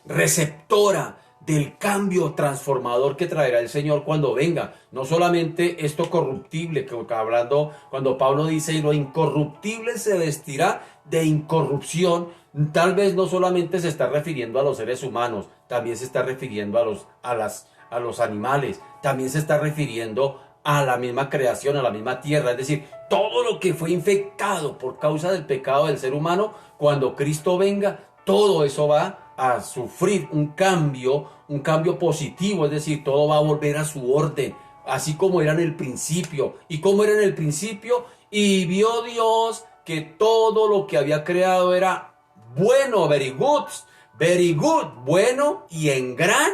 receptora del cambio transformador que traerá el Señor cuando venga. No solamente esto corruptible, cuando Pablo dice, y lo incorruptible se vestirá de incorrupción, tal vez no solamente se está refiriendo a los seres humanos, también se está refiriendo a los animales, también se está refiriendo a la misma creación, a la misma tierra. Es decir, todo lo que fue infectado por causa del pecado del ser humano, cuando Cristo venga, todo eso va a sufrir un cambio positivo. Es decir, todo va a volver a su orden, así como era en el principio. ¿Y cómo era en el principio? Y vio Dios que todo lo que había creado era bueno, very good, bueno y en gran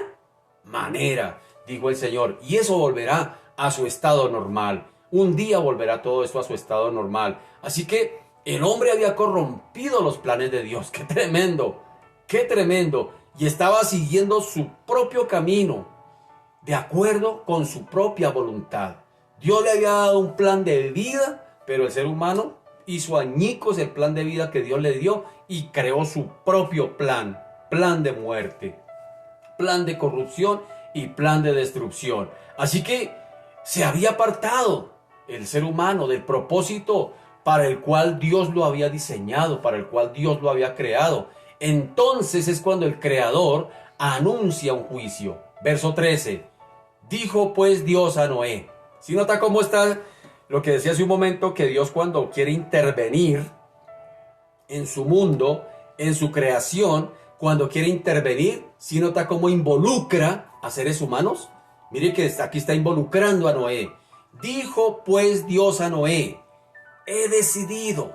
manera, dijo el Señor. Y eso volverá a su estado normal. Un día volverá todo esto a su estado normal. Así que el hombre había corrompido los planes de Dios. ¡Qué tremendo! ¡Qué tremendo! Y estaba siguiendo su propio camino, de acuerdo con su propia voluntad. Dios le había dado un plan de vida, pero el ser humano hizo añicos el plan de vida que Dios le dio y creó su propio plan de muerte, plan de corrupción y plan de destrucción. Así que se había apartado el ser humano del propósito para el cual Dios lo había diseñado, para el cual Dios lo había creado. Entonces es cuando el Creador anuncia un juicio. Verso 13. Dijo pues Dios a Noé. ¿Sí nota cómo está Lo que decía hace un momento, que Dios cuando quiere intervenir en su mundo, en su creación, cuando quiere intervenir, ¿sí nota cómo involucra a seres humanos? Mire que aquí está involucrando a Noé. Dijo pues Dios a Noé: he decidido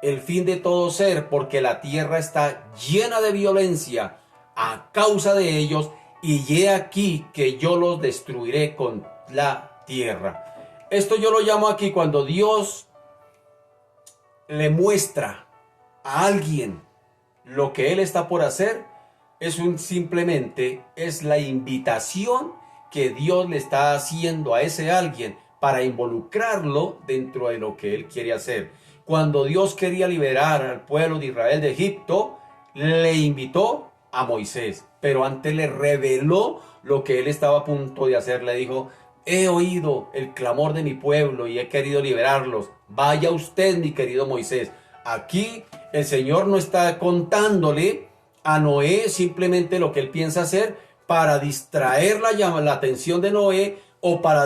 el fin de todo ser, porque la tierra está llena de violencia a causa de ellos, y he aquí que yo los destruiré con la tierra. Esto yo lo llamo aquí cuando Dios le muestra a alguien lo que él está por hacer, simplemente es la invitación que Dios le está haciendo a ese alguien para involucrarlo dentro de lo que él quiere hacer. Cuando Dios quería liberar al pueblo de Israel de Egipto, le invitó a Moisés, pero antes le reveló lo que él estaba a punto de hacer. Le dijo: he oído el clamor de mi pueblo y he querido liberarlos. Vaya usted, mi querido Moisés. Aquí el Señor no está contándole a Noé simplemente lo que él piensa hacer para distraer la atención de Noé, o para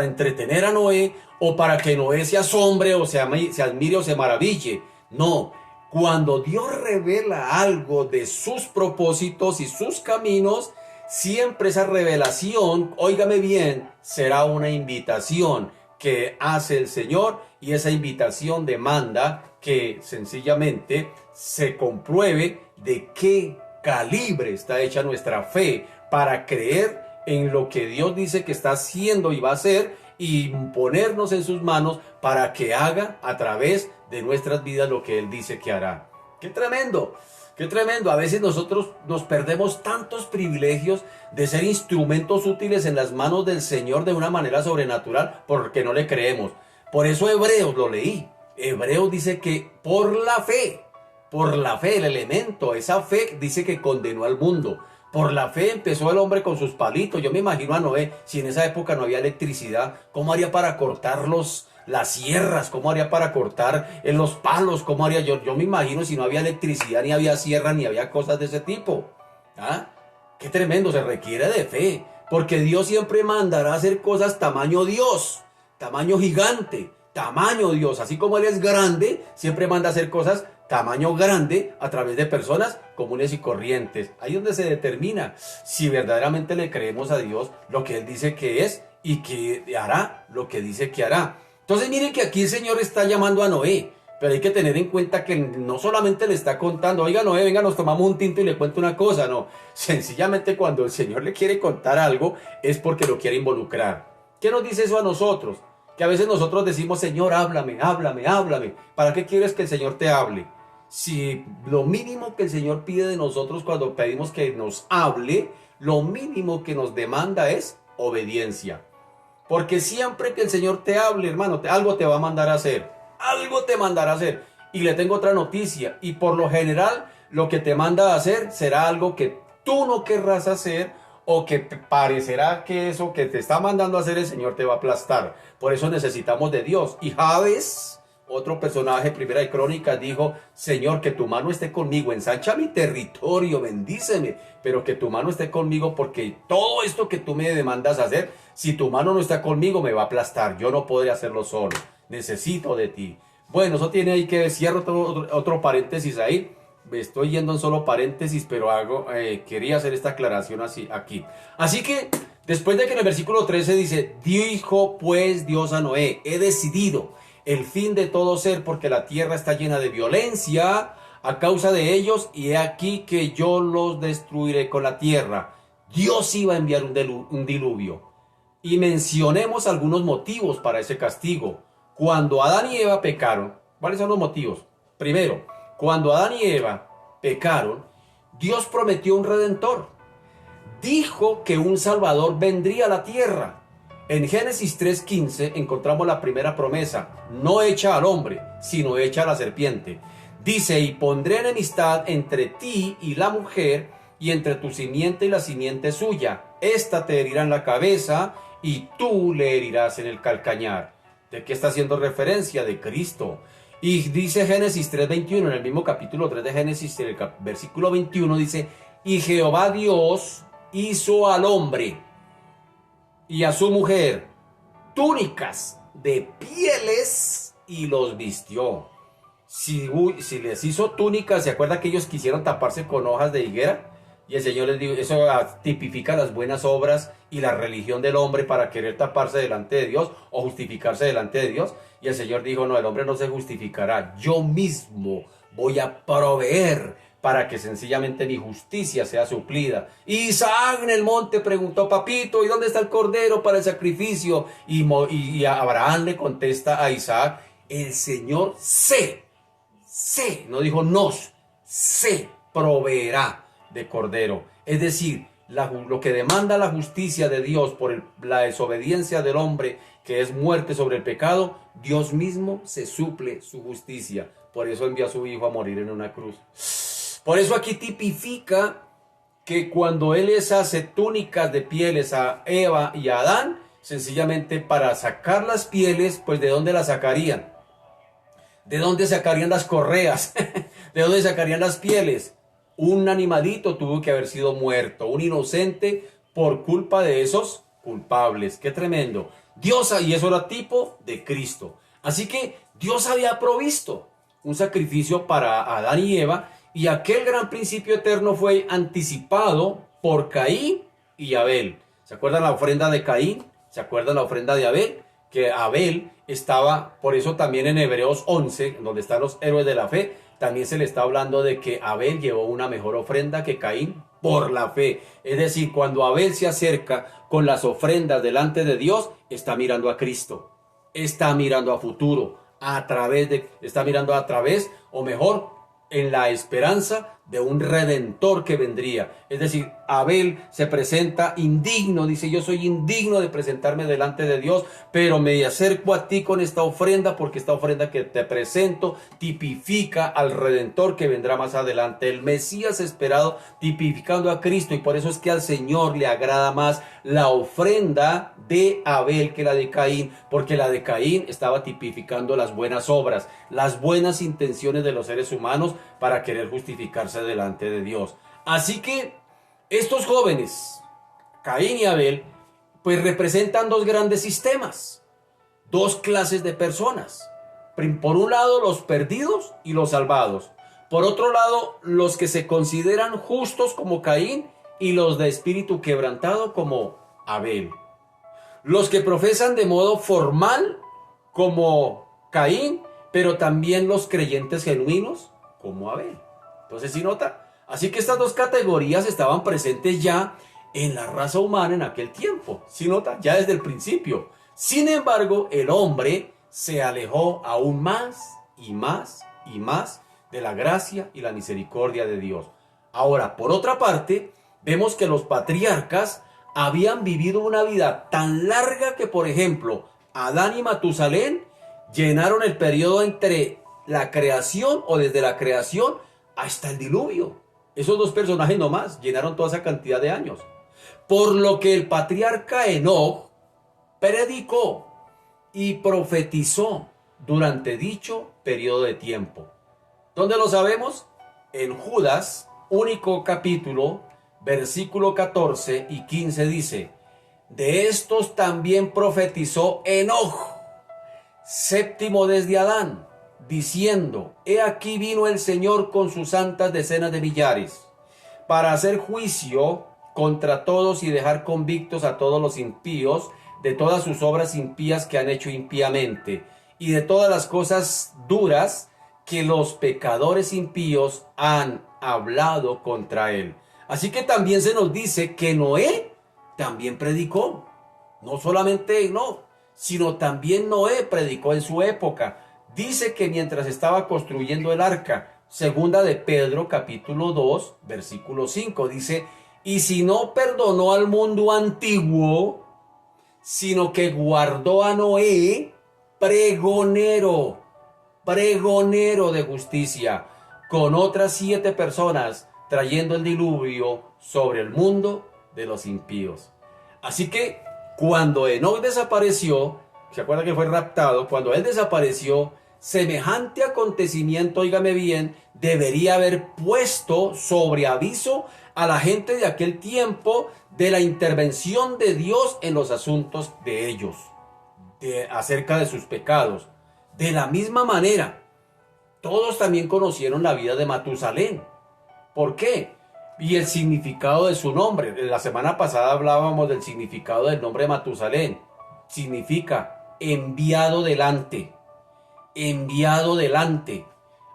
entretener a Noé, o para que Noé se asombre o se admire o se maraville. No, cuando Dios revela algo de sus propósitos y sus caminos, siempre esa revelación, óigame bien, será una invitación que hace el Señor, y esa invitación demanda que sencillamente se compruebe de qué calibre está hecha nuestra fe para creer en lo que Dios dice que está haciendo y va a hacer, y ponernos en sus manos para que haga a través de nuestras vidas lo que Él dice que hará. ¡Qué tremendo! ¡Qué tremendo! A veces nosotros nos perdemos tantos privilegios de ser instrumentos útiles en las manos del Señor de una manera sobrenatural porque no le creemos. Por eso Hebreos lo leí. Hebreos dice que por la fe, el elemento, esa fe dice que condenó al mundo. Por la fe empezó el hombre con sus palitos. Yo me imagino a Noé, si en esa época no había electricidad, ¿cómo haría para cortar las sierras? ¿Cómo haría para cortar en los palos? ¿Cómo haría? Yo me imagino si no había electricidad, ni había sierra, ni había cosas de ese tipo. ¿Ah? Qué tremendo, se requiere de fe. Porque Dios siempre mandará a hacer cosas tamaño Dios, tamaño gigante, tamaño Dios. Así como Él es grande, siempre manda a hacer cosas tamaño grande a través de personas comunes y corrientes. Ahí es donde se determina si verdaderamente le creemos a Dios lo que Él dice que es y que hará lo que dice que hará. Entonces miren que aquí el Señor está llamando a Noé, pero hay que tener en cuenta que no solamente le está contando: oiga Noé, venga, nos tomamos un tinto y le cuento una cosa. No, sencillamente cuando el Señor le quiere contar algo es porque lo quiere involucrar. ¿Qué nos dice eso a nosotros? Que a veces nosotros decimos: Señor, háblame, háblame, háblame. ¿Para qué quieres que el Señor te hable? Si lo mínimo que el Señor pide de nosotros cuando pedimos que nos hable, lo mínimo que nos demanda es obediencia. Porque siempre que el Señor te hable, hermano, algo te va a mandar a hacer. Algo te mandará a hacer. Y le tengo otra noticia. Y por lo general, lo que te manda a hacer será algo que tú no querrás hacer, o que parecerá que eso que te está mandando a hacer el Señor te va a aplastar. Por eso necesitamos de Dios. Y Jabes, otro personaje, Primera de Crónicas, dijo: Señor, que tu mano esté conmigo, ensancha mi territorio, bendíceme, pero que tu mano esté conmigo, porque todo esto que tú me demandas hacer, si tu mano no está conmigo, me va a aplastar. Yo no podré hacerlo solo, necesito de ti. Bueno, eso tiene ahí que cierro otro paréntesis ahí. Me estoy yendo en solo paréntesis, pero quería hacer esta aclaración aquí. Así que, después de que en el versículo 13 dice: dijo pues Dios a Noé: he decidido el fin de todo ser, porque la tierra está llena de violencia a causa de ellos, y he aquí que yo los destruiré con la tierra. Dios iba a enviar un diluvio. Y mencionemos algunos motivos para ese castigo. Cuando Adán y Eva pecaron, ¿cuáles son los motivos? Primero, cuando Adán y Eva pecaron, Dios prometió un redentor. Dijo que un Salvador vendría a la tierra. En Génesis 3:15 encontramos la primera promesa, no hecha al hombre, sino hecha a la serpiente. Dice: y pondré enemistad entre ti y la mujer, y entre tu simiente y la simiente suya. Esta te herirá en la cabeza, y tú le herirás en el calcañar. ¿De qué está haciendo referencia? De Cristo. Y dice Génesis 3:21, en el mismo capítulo 3 de Génesis, en el versículo 21, dice: y Jehová Dios hizo al hombre y a su mujer túnicas de pieles y los vistió. Si les hizo túnicas, ¿se acuerda que ellos quisieron taparse con hojas de higuera? Y el Señor les dijo, eso tipifica las buenas obras y la religión del hombre para querer taparse delante de Dios o justificarse delante de Dios. Y el Señor dijo, no, el hombre no se justificará. Yo mismo voy a proveer para que sencillamente mi justicia sea suplida. Y Isaac en el monte preguntó, papito, ¿y dónde está el cordero para el sacrificio? Y Abraham le contesta a Isaac, el Señor no dijo nos, se proveerá de cordero. Es decir, lo que demanda la justicia de Dios por la desobediencia del hombre, que es muerte sobre el pecado, Dios mismo se suple su justicia. Por eso envió a su hijo a morir en una cruz. Por eso aquí tipifica que cuando Él les hace túnicas de pieles a Eva y a Adán, sencillamente para sacar las pieles, pues ¿de dónde las sacarían? ¿De dónde sacarían las correas? ¿De dónde sacarían las pieles? Un animalito tuvo que haber sido muerto, un inocente por culpa de esos culpables. ¡Qué tremendo! Dios, y eso era tipo de Cristo. Así que Dios había provisto un sacrificio para Adán y Eva, y aquel gran principio eterno fue anticipado por Caín y Abel. ¿Se acuerdan la ofrenda de Caín? ¿Se acuerdan la ofrenda de Abel? Que Abel estaba, por eso también en Hebreos 11, donde están los héroes de la fe, también se le está hablando de que Abel llevó una mejor ofrenda que Caín por la fe. Es decir, cuando Abel se acerca con las ofrendas delante de Dios, está mirando a Cristo, está mirando a futuro, está mirando a través, o mejor, en la esperanza de un redentor que vendría. Es decir, Abel se presenta indigno, dice, yo soy indigno de presentarme delante de Dios, pero me acerco a ti con esta ofrenda, porque esta ofrenda que te presento tipifica al redentor que vendrá más adelante, el Mesías esperado, tipificando a Cristo. Y por eso es que al Señor le agrada más la ofrenda de Abel que la de Caín, porque la de Caín estaba tipificando las buenas obras, las buenas intenciones de los seres humanos para querer justificarse delante de Dios. Así que estos jóvenes, Caín y Abel, pues representan dos grandes sistemas, dos clases de personas. Por un lado, los perdidos y los salvados. Por otro lado, los que se consideran justos como Caín y los de espíritu quebrantado como Abel. Los que profesan de modo formal como Caín, pero también los creyentes genuinos como Abel. Entonces, ¿sí nota? Así que estas dos categorías estaban presentes ya en la raza humana en aquel tiempo. ¿Sí nota? Ya desde el principio. Sin embargo, el hombre se alejó aún más y más y más de la gracia y la misericordia de Dios. Ahora, por otra parte, vemos que los patriarcas habían vivido una vida tan larga que, por ejemplo, Adán y Matusalén llenaron el periodo entre la creación o desde la creación hasta el diluvio. Esos dos personajes nomás llenaron toda esa cantidad de años. Por lo que el patriarca Enoc predicó y profetizó durante dicho periodo de tiempo. ¿Dónde lo sabemos? En Judas, único capítulo, versículo 14 y 15 dice: de estos también profetizó Enoc, séptimo desde Adán, diciendo: he aquí vino el Señor con sus santas decenas de millares, para hacer juicio contra todos y dejar convictos a todos los impíos de todas sus obras impías que han hecho impíamente, y de todas las cosas duras que los pecadores impíos han hablado contra él. Así que también se nos dice que Noé también predicó. No solamente no, sino también Noé predicó en su época. Dice que mientras estaba construyendo el arca, segunda de Pedro capítulo 2, versículo 5, dice: y si no perdonó al mundo antiguo, sino que guardó a Noé, pregonero de justicia, con otras 7 personas, trayendo el diluvio sobre el mundo de los impíos. Así que cuando Enoc desapareció, ¿se acuerda que fue raptado? Cuando él desapareció, semejante acontecimiento, óigame bien, debería haber puesto sobre aviso a la gente de aquel tiempo de la intervención de Dios en los asuntos de ellos. acerca de sus pecados. De la misma manera, todos también conocieron la vida de Matusalén. ¿Por qué? Y el significado de su nombre. La semana pasada hablábamos del significado del nombre de Matusalén. Significa enviado delante. Enviado delante.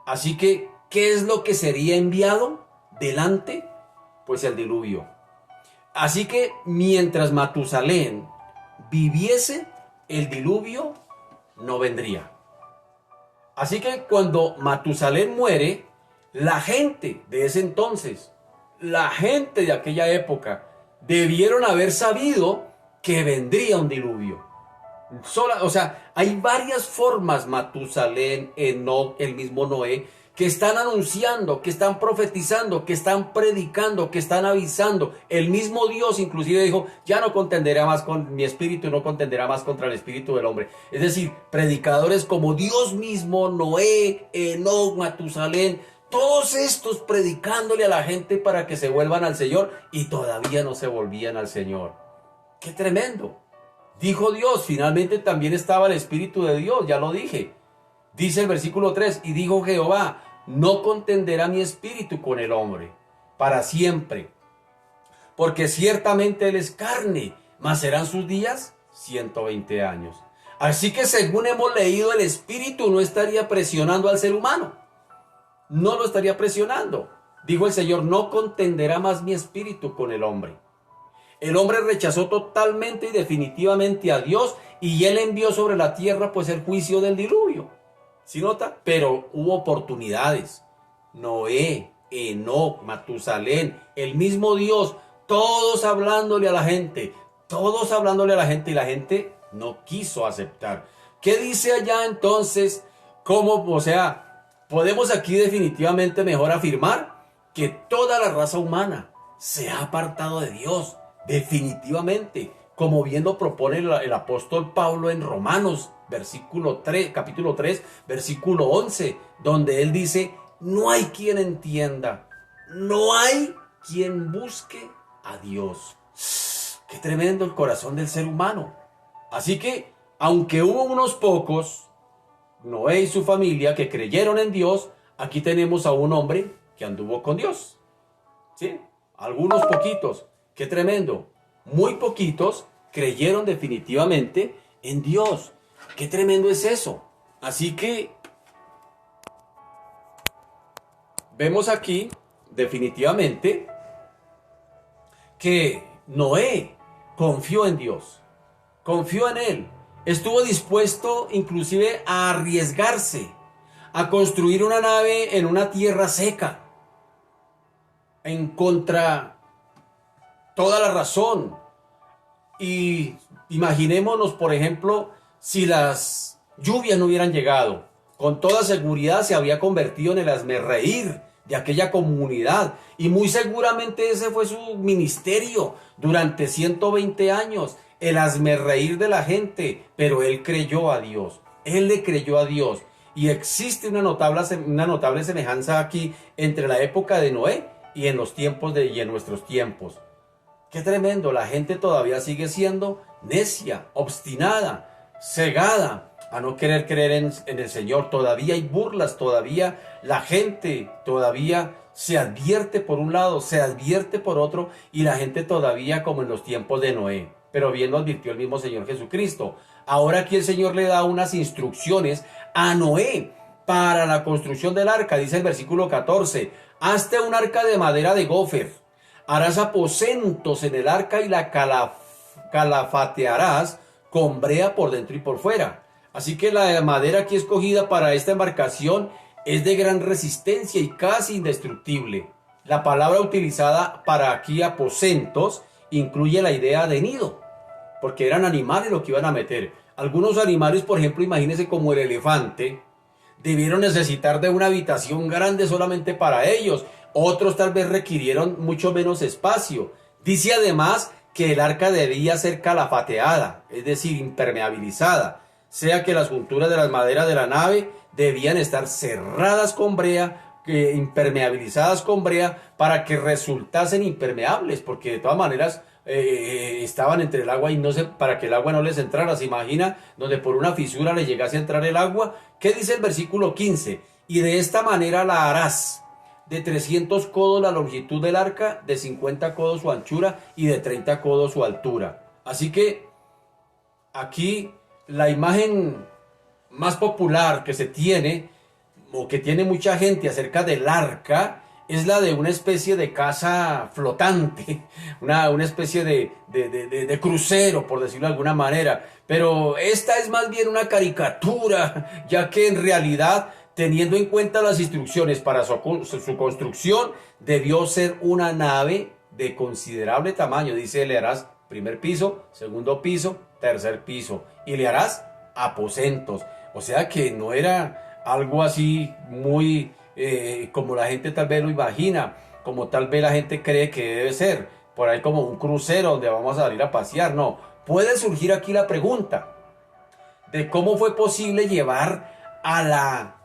Así que, ¿qué es lo que sería enviado delante? Pues el diluvio. Así que mientras Matusalén viviese, el diluvio no vendría. Así que cuando Matusalén muere, la gente de ese entonces, la gente de aquella época, debieron haber sabido que vendría un diluvio. O sea, hay varias formas, Matusalén, Enoc, el mismo Noé, que están anunciando, que están profetizando, que están predicando, que están avisando. El mismo Dios inclusive dijo, ya no contenderá más con mi espíritu, no contenderá más contra el espíritu del hombre. Es decir, predicadores como Dios mismo, Noé, Enoc, Matusalén, todos estos predicándole a la gente para que se vuelvan al Señor y todavía no se volvían al Señor. ¡Qué tremendo! Dijo Dios, finalmente también estaba el Espíritu de Dios, ya lo dije. Dice el versículo 3, y dijo Jehová, no contenderá mi espíritu con el hombre, para siempre. Porque ciertamente él es carne, mas serán sus días 120 años. Así que según hemos leído, el espíritu no estaría presionando al ser humano. No lo estaría presionando. Dijo el Señor, no contenderá más mi espíritu con el hombre. El hombre rechazó totalmente y definitivamente a Dios y él envió sobre la tierra pues el juicio del diluvio. ¿Sí nota? Pero hubo oportunidades. Noé, Enoc, Matusalén, el mismo Dios, todos hablándole a la gente, y la gente no quiso aceptar. ¿Qué dice allá entonces? ¿Cómo? O sea, podemos aquí definitivamente mejor afirmar que toda la raza humana se ha apartado de Dios. Definitivamente, como bien lo propone el apóstol Pablo en Romanos, capítulo 3, versículo 11, donde él dice, no hay quien entienda, no hay quien busque a Dios. Qué tremendo el corazón del ser humano. Así que, aunque hubo unos pocos, Noé y su familia, que creyeron en Dios, aquí tenemos a un hombre que anduvo con Dios. ¿Sí? Algunos poquitos. Qué tremendo. Muy poquitos creyeron definitivamente en Dios. Qué tremendo es eso. Así que vemos aquí definitivamente que Noé confió en Dios. Confió en Él. Estuvo dispuesto inclusive a arriesgarse, a construir una nave en una tierra seca, en contra toda la razón. Y imaginémonos, por ejemplo, si las lluvias no hubieran llegado, con toda seguridad se había convertido en el hazmerreír de aquella comunidad. Y muy seguramente ese fue su ministerio durante 120 años, el hazmerreír de la gente. Pero él creyó a Dios, él le creyó a Dios. Y existe una notable semejanza aquí entre la época de Noé y en nuestros tiempos. Qué tremendo, la gente todavía sigue siendo necia, obstinada, cegada a no querer creer en el Señor. Todavía hay burlas, todavía la gente todavía se advierte por un lado, se advierte por otro, y la gente todavía como en los tiempos de Noé. Pero bien lo advirtió el mismo Señor Jesucristo. Ahora aquí el Señor le da unas instrucciones a Noé para la construcción del arca. Dice el versículo 14, hazte un arca de madera de gofer. Harás aposentos en el arca y la calafatearás con brea por dentro y por fuera. Así que la madera aquí escogida para esta embarcación es de gran resistencia y casi indestructible. La palabra utilizada para aquí aposentos incluye la idea de nido, porque eran animales lo que iban a meter. Algunos animales, por ejemplo, imagínense como el elefante, debieron necesitar de una habitación grande solamente para ellos. Otros tal vez requirieron mucho menos espacio. Dice además que el arca debía ser calafateada, es decir, impermeabilizada, sea que las junturas de las maderas de la nave debían estar cerradas con brea, impermeabilizadas con brea, para que resultasen impermeables, porque de todas maneras estaban entre el agua y no sé, para que el agua no les entrara. ¿Se imagina? Donde por una fisura le llegase a entrar el agua. ¿Qué dice el versículo 15? Y de esta manera la harás. De 300 codos la longitud del arca, de 50 codos su anchura y de 30 codos su altura. Así que aquí la imagen más popular que se tiene, o que tiene mucha gente acerca del arca, es la de una especie de casa flotante, una especie de crucero, por decirlo de alguna manera. Pero esta es más bien una caricatura, ya que en realidad, teniendo en cuenta las instrucciones para su construcción, debió ser una nave de considerable tamaño. Dice, le harás primer piso, segundo piso, tercer piso, y le harás aposentos. O sea que no era algo así muy como la gente tal vez lo imagina, como tal vez la gente cree que debe ser, por ahí como un crucero donde vamos a salir a pasear. No, puede surgir aquí la pregunta de cómo fue posible llevar a la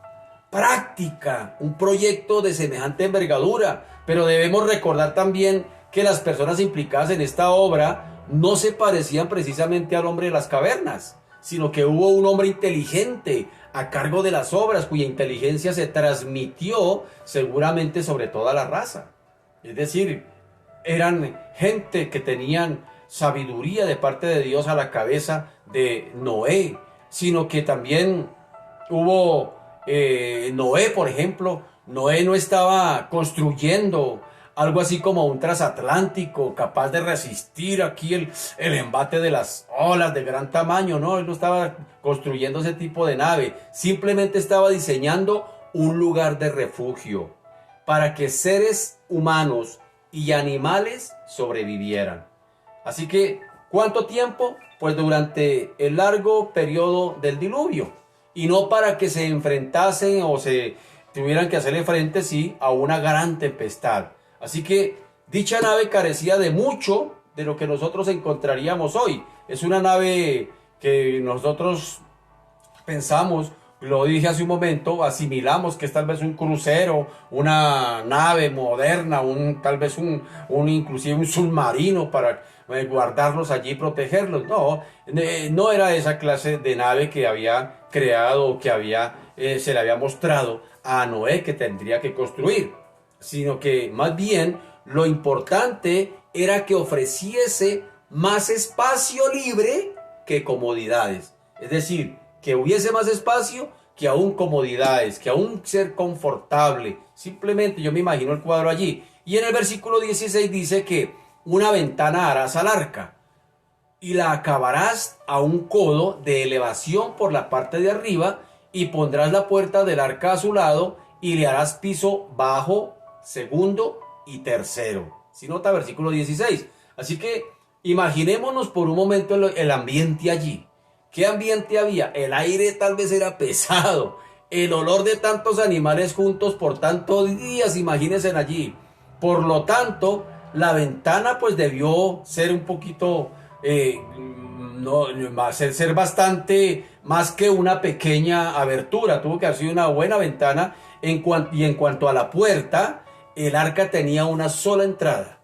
práctica un proyecto de semejante envergadura. Pero debemos recordar también que las personas implicadas en esta obra no se parecían precisamente al hombre de las cavernas, sino que hubo un hombre inteligente a cargo de las obras, cuya inteligencia se transmitió seguramente sobre toda la raza. Es decir, eran gente que tenían sabiduría de parte de Dios a la cabeza de Noé, sino que también hubo Noé, por ejemplo. Noé no estaba construyendo algo así como un transatlántico capaz de resistir aquí el embate de las olas de gran tamaño. No, él no estaba construyendo ese tipo de nave, simplemente estaba diseñando un lugar de refugio para que seres humanos y animales sobrevivieran. Así que, ¿cuánto tiempo? Pues durante el largo periodo del diluvio, y no para que se enfrentasen o se tuvieran que hacerle frente, sí, a una gran tempestad. Así que dicha nave carecía de mucho de lo que nosotros encontraríamos hoy. Es una nave que nosotros pensamos, lo dije hace un momento, asimilamos que es tal vez un crucero, una nave moderna, tal vez inclusive un submarino para guardarlos allí y protegerlos. No, no era esa clase de nave que había creado, se le había mostrado a Noé que tendría que construir, sino que más bien lo importante era que ofreciese más espacio libre que comodidades. Es decir, que hubiese más espacio que aún comodidades, que aún ser confortable. Simplemente yo me imagino el cuadro allí. Y en el versículo 16 dice que una ventana harás al arca y la acabarás a un codo de elevación por la parte de arriba, y pondrás la puerta del arca a su lado y le harás piso bajo, segundo y tercero. Si nota versículo 16. Así que imaginémonos por un momento el ambiente allí. ¿Qué ambiente había? El aire tal vez era pesado. El olor de tantos animales juntos por tantos días, imagínense allí. Por lo tanto, la ventana pues debió ser un poquito, ser bastante más que una pequeña abertura. Tuvo que haber sido una buena ventana. Y en cuanto a la puerta, el arca tenía una sola entrada.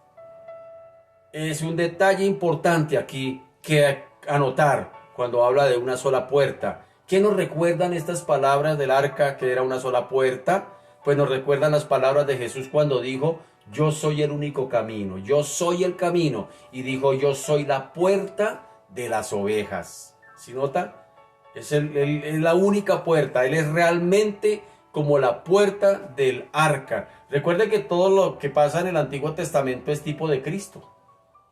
Es un detalle importante aquí que anotar cuando habla de una sola puerta. ¿Qué nos recuerdan estas palabras del arca, que era una sola puerta? Pues nos recuerdan las palabras de Jesús cuando dijo: yo soy el único camino, yo soy el camino. Y dijo: yo soy la puerta de las ovejas. ¿Sí nota? Es la única puerta. Él es realmente como la puerta del arca. Recuerde que todo lo que pasa en el Antiguo Testamento es tipo de Cristo.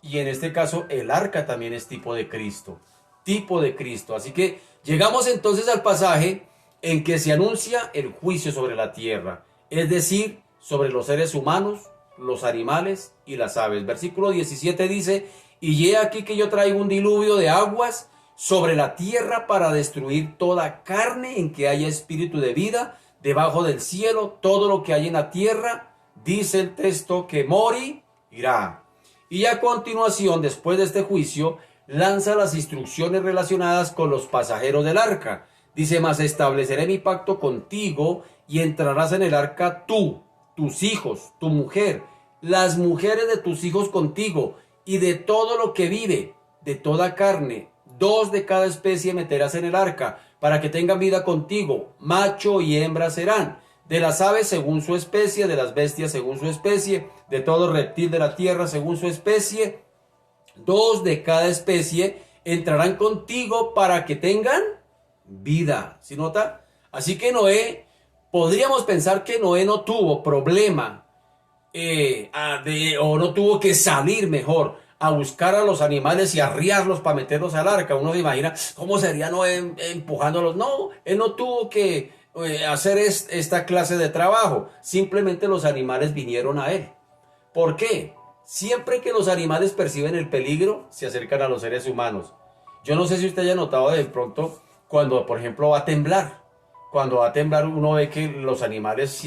Y en este caso el arca también es tipo de Cristo. Tipo de Cristo. Así que llegamos entonces al pasaje en que se anuncia el juicio sobre la tierra. Es decir, sobre los seres humanos, los animales y las aves. Versículo 17 dice: y he aquí que yo traigo un diluvio de aguas sobre la tierra para destruir toda carne en que haya espíritu de vida debajo del cielo. Todo lo que hay en la tierra, dice el texto, que morirá. Y a continuación, después de este juicio, lanza las instrucciones relacionadas con los pasajeros del arca. Dice: mas estableceré mi pacto contigo y entrarás en el arca tú, tus hijos, tu mujer, las mujeres de tus hijos contigo, y de todo lo que vive, de toda carne, 2 de cada especie meterás en el arca, para que tengan vida contigo, macho y hembra serán. De las aves según su especie, de las bestias según su especie, de todo reptil de la tierra según su especie, 2 de cada especie entrarán contigo para que tengan vida. ¿Sí nota? Así que Noé, podríamos pensar que Noé no tuvo problema o no tuvo que salir mejor a buscar a los animales y arriarlos para meterlos al arca. Uno se imagina cómo sería Noé empujándolos. No, él no tuvo que hacer esta clase de trabajo. Simplemente los animales vinieron a él. ¿Por qué? Siempre que los animales perciben el peligro, se acercan a los seres humanos. Yo no sé si usted haya notado de pronto cuando, por ejemplo, va a temblar. Cuando va a temblar uno ve que los animales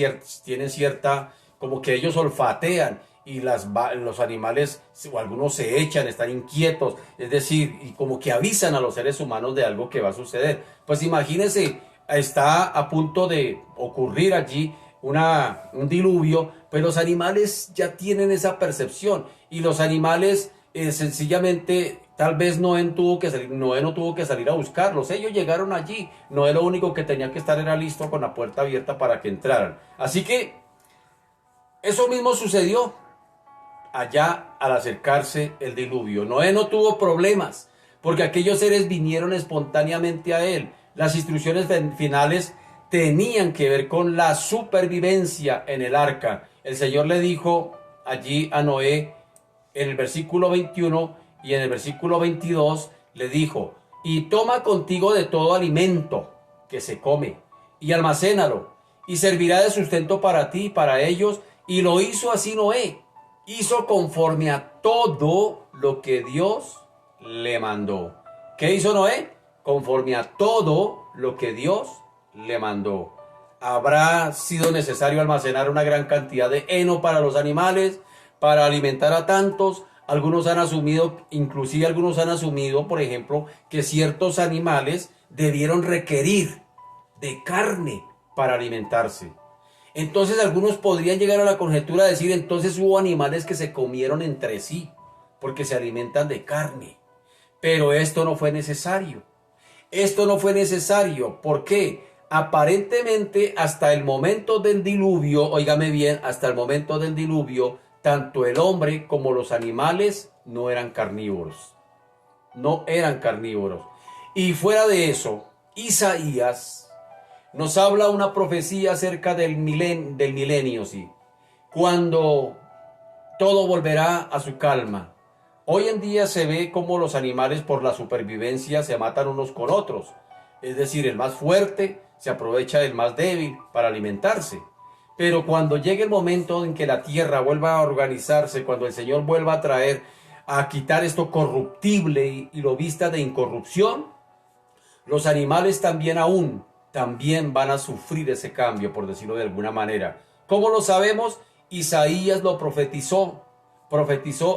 tienen cierta, como que ellos olfatean y los animales, o algunos se echan, están inquietos, es decir, y como que avisan a los seres humanos de algo que va a suceder. Pues imagínense, está a punto de ocurrir allí un diluvio, pues los animales ya tienen esa percepción y los animales sencillamente, tal vez Noé no tuvo que salir a buscarlos, ellos llegaron allí, Noé lo único que tenía que estar era listo con la puerta abierta para que entraran. Así que eso mismo sucedió allá al acercarse el diluvio. Noé no tuvo problemas porque aquellos seres vinieron espontáneamente a él. Las instrucciones finales tenían que ver con la supervivencia en el arca. El Señor le dijo allí a Noé en el versículo 21 y en el versículo 22 le dijo: y toma contigo de todo alimento que se come y almacénalo y servirá de sustento para ti y para ellos. Y lo hizo así Noé. Hizo conforme a todo lo que Dios le mandó. ¿Qué hizo Noé? Conforme a todo lo que Dios le mandó. Habrá sido necesario almacenar una gran cantidad de heno para los animales, para alimentar a tantos. Algunos han asumido, por ejemplo, que ciertos animales debieron requerir de carne para alimentarse. Entonces algunos podrían llegar a la conjetura de decir, entonces hubo animales que se comieron entre sí, porque se alimentan de carne. Pero esto no fue necesario. Esto no fue necesario. ¿Por qué? Aparentemente hasta el momento del diluvio, óigame bien, hasta el momento del diluvio, tanto el hombre como los animales no eran carnívoros. No eran carnívoros. Y fuera de eso, Isaías nos habla una profecía acerca del milenio, sí, cuando todo volverá a su calma. Hoy en día se ve como los animales por la supervivencia se matan unos con otros. Es decir, el más fuerte se aprovecha del más débil para alimentarse. Pero cuando llegue el momento en que la tierra vuelva a organizarse, cuando el Señor vuelva a quitar esto corruptible y lo vista de incorrupción, los animales también van a sufrir ese cambio, por decirlo de alguna manera. ¿Cómo lo sabemos? Isaías lo profetizó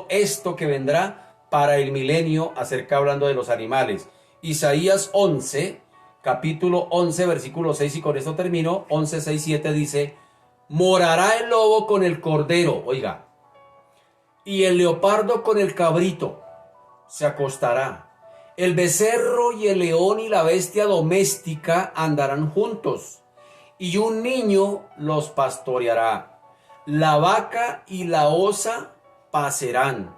esto que vendrá para el milenio, hablando de los animales. Isaías 11, capítulo 11, versículo 6, y con esto termino, 11, 6, 7 dice: morará el lobo con el cordero, oiga, y el leopardo con el cabrito, se acostará. El becerro y el león y la bestia doméstica andarán juntos, y un niño los pastoreará. La vaca y la osa pacerán.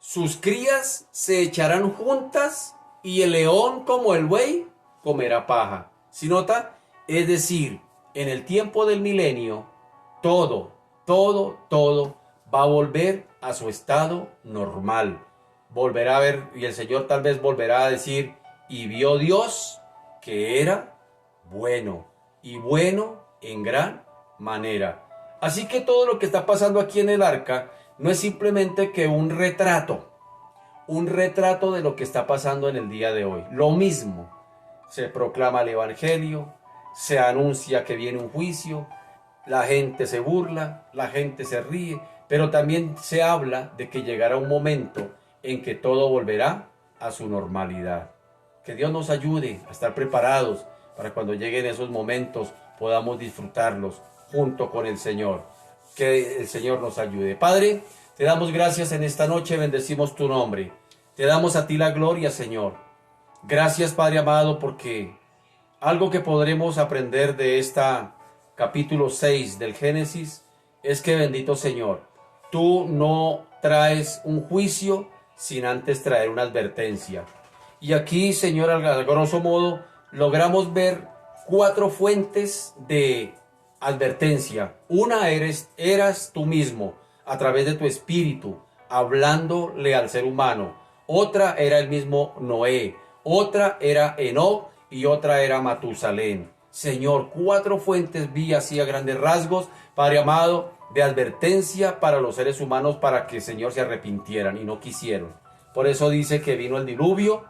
Sus crías se echarán juntas, y el león como el buey comerá paja. ¿Sí nota? Es decir, en el tiempo del milenio, todo va a volver a su estado normal. Volverá a ver, y el Señor tal vez volverá a decir: y vio Dios que era bueno, y bueno en gran manera. Así que todo lo que está pasando aquí en el arca no es simplemente que un retrato de lo que está pasando en el día de hoy. Lo mismo, se proclama el evangelio, se anuncia que viene un juicio, la gente se burla, la gente se ríe, pero también se habla de que llegará un momento en que todo volverá a su normalidad. Que Dios nos ayude a estar preparados para cuando lleguen esos momentos podamos disfrutarlos junto con el Señor. Que el Señor nos ayude. Padre, Te damos gracias en esta noche, bendecimos tu nombre. Te damos a ti la gloria, Señor. Gracias, Padre amado, porque algo que podremos aprender de esta capítulo 6 del Génesis es que, bendito Señor, tú no traes un juicio sin antes traer una advertencia. Y aquí, Señor, al grosso modo, logramos ver 4 fuentes de advertencia. Una eras tú mismo, a través de tu espíritu, hablándole al ser humano. Otra era el mismo Noé. Otra era Enoc y otra era Matusalén. Señor, 4 fuentes vi así a grandes rasgos, Padre amado, de advertencia para los seres humanos para que, Señor, se arrepintieran y no quisieron. Por eso dice que vino el diluvio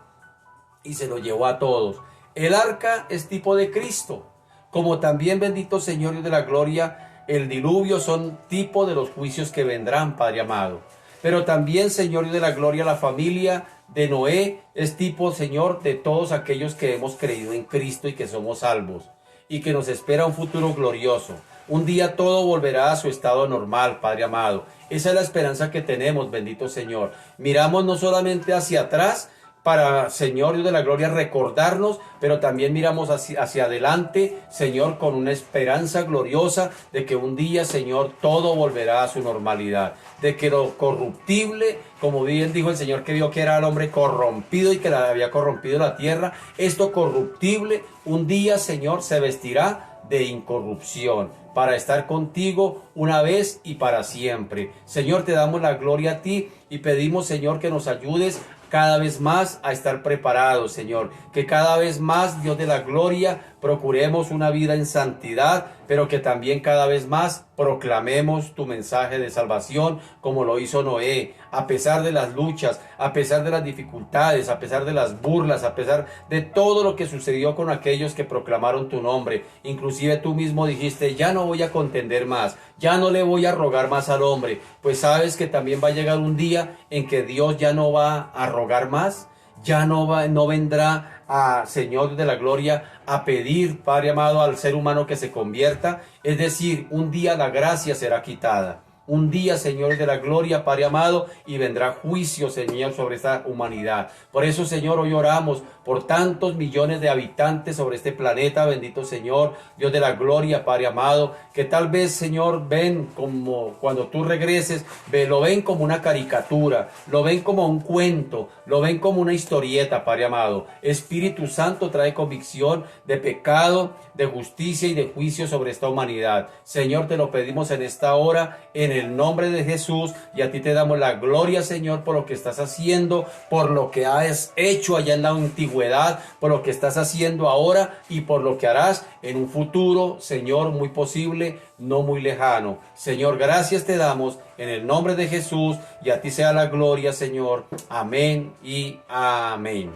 y se lo llevó a todos. El arca es tipo de Cristo, como también, bendito Señor Dios de la gloria, el diluvio son tipo de los juicios que vendrán, Padre amado. Pero también, Señor Dios de la gloria, la familia de Noé es tipo, Señor, de todos aquellos que hemos creído en Cristo y que somos salvos, y que nos espera un futuro glorioso. Un día todo volverá a su estado normal, Padre amado. Esa es la esperanza que tenemos, bendito Señor. Miramos no solamente hacia atrás, para, Señor Dios de la gloria, recordarnos, pero también miramos hacia adelante, Señor, con una esperanza gloriosa de que un día, Señor, todo volverá a su normalidad, de que lo corruptible, como bien dijo el Señor que vio que era el hombre corrompido y que la había corrompido la tierra, esto corruptible, un día, Señor, se vestirá de incorrupción, para estar contigo una vez y para siempre. Señor, te damos la gloria a ti y pedimos, Señor, que nos ayudes cada vez más a estar preparados, Señor. Que cada vez más, Dios de la gloria, procuremos una vida en santidad, pero que también cada vez más proclamemos tu mensaje de salvación, como lo hizo Noé, a pesar de las luchas, a pesar de las dificultades, a pesar de las burlas, a pesar de todo lo que sucedió con aquellos que proclamaron tu nombre. Inclusive tú mismo dijiste, ya no voy a contender más, ya no le voy a rogar más al hombre, pues sabes que también va a llegar un día en que Dios ya no va a rogar más, ya no vendrá a Señor de la gloria a pedir, Padre amado, al ser humano que se convierta. Es decir, un día la gracia será quitada. Un día, Señor de la gloria, Padre amado, y vendrá juicio, Señor, sobre esta humanidad. Por eso, Señor, hoy oramos por tantos millones de habitantes sobre este planeta, bendito Señor, Dios de la gloria, Padre amado, que tal vez, Señor, ven como cuando tú regreses, lo ven como una caricatura, lo ven como un cuento, lo ven como una historieta, Padre amado. Espíritu Santo trae convicción de pecado, de justicia y de juicio sobre esta humanidad. Señor, te lo pedimos en esta hora, en el nombre de Jesús, y a ti te damos la gloria, Señor, por lo que estás haciendo, por lo que has hecho allá en la antigüedad, por lo que estás haciendo ahora y por lo que harás en un futuro, Señor, muy posible, no muy lejano. Señor, gracias te damos en el nombre de Jesús, y a ti sea la gloria, Señor. Amén y amén.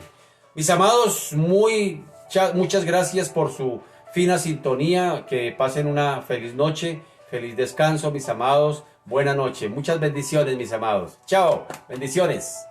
Mis amados, muchas gracias por su fina sintonía. Que pasen una feliz noche, feliz descanso, mis amados. Buena noche. Muchas bendiciones, mis amados. Chao. Bendiciones.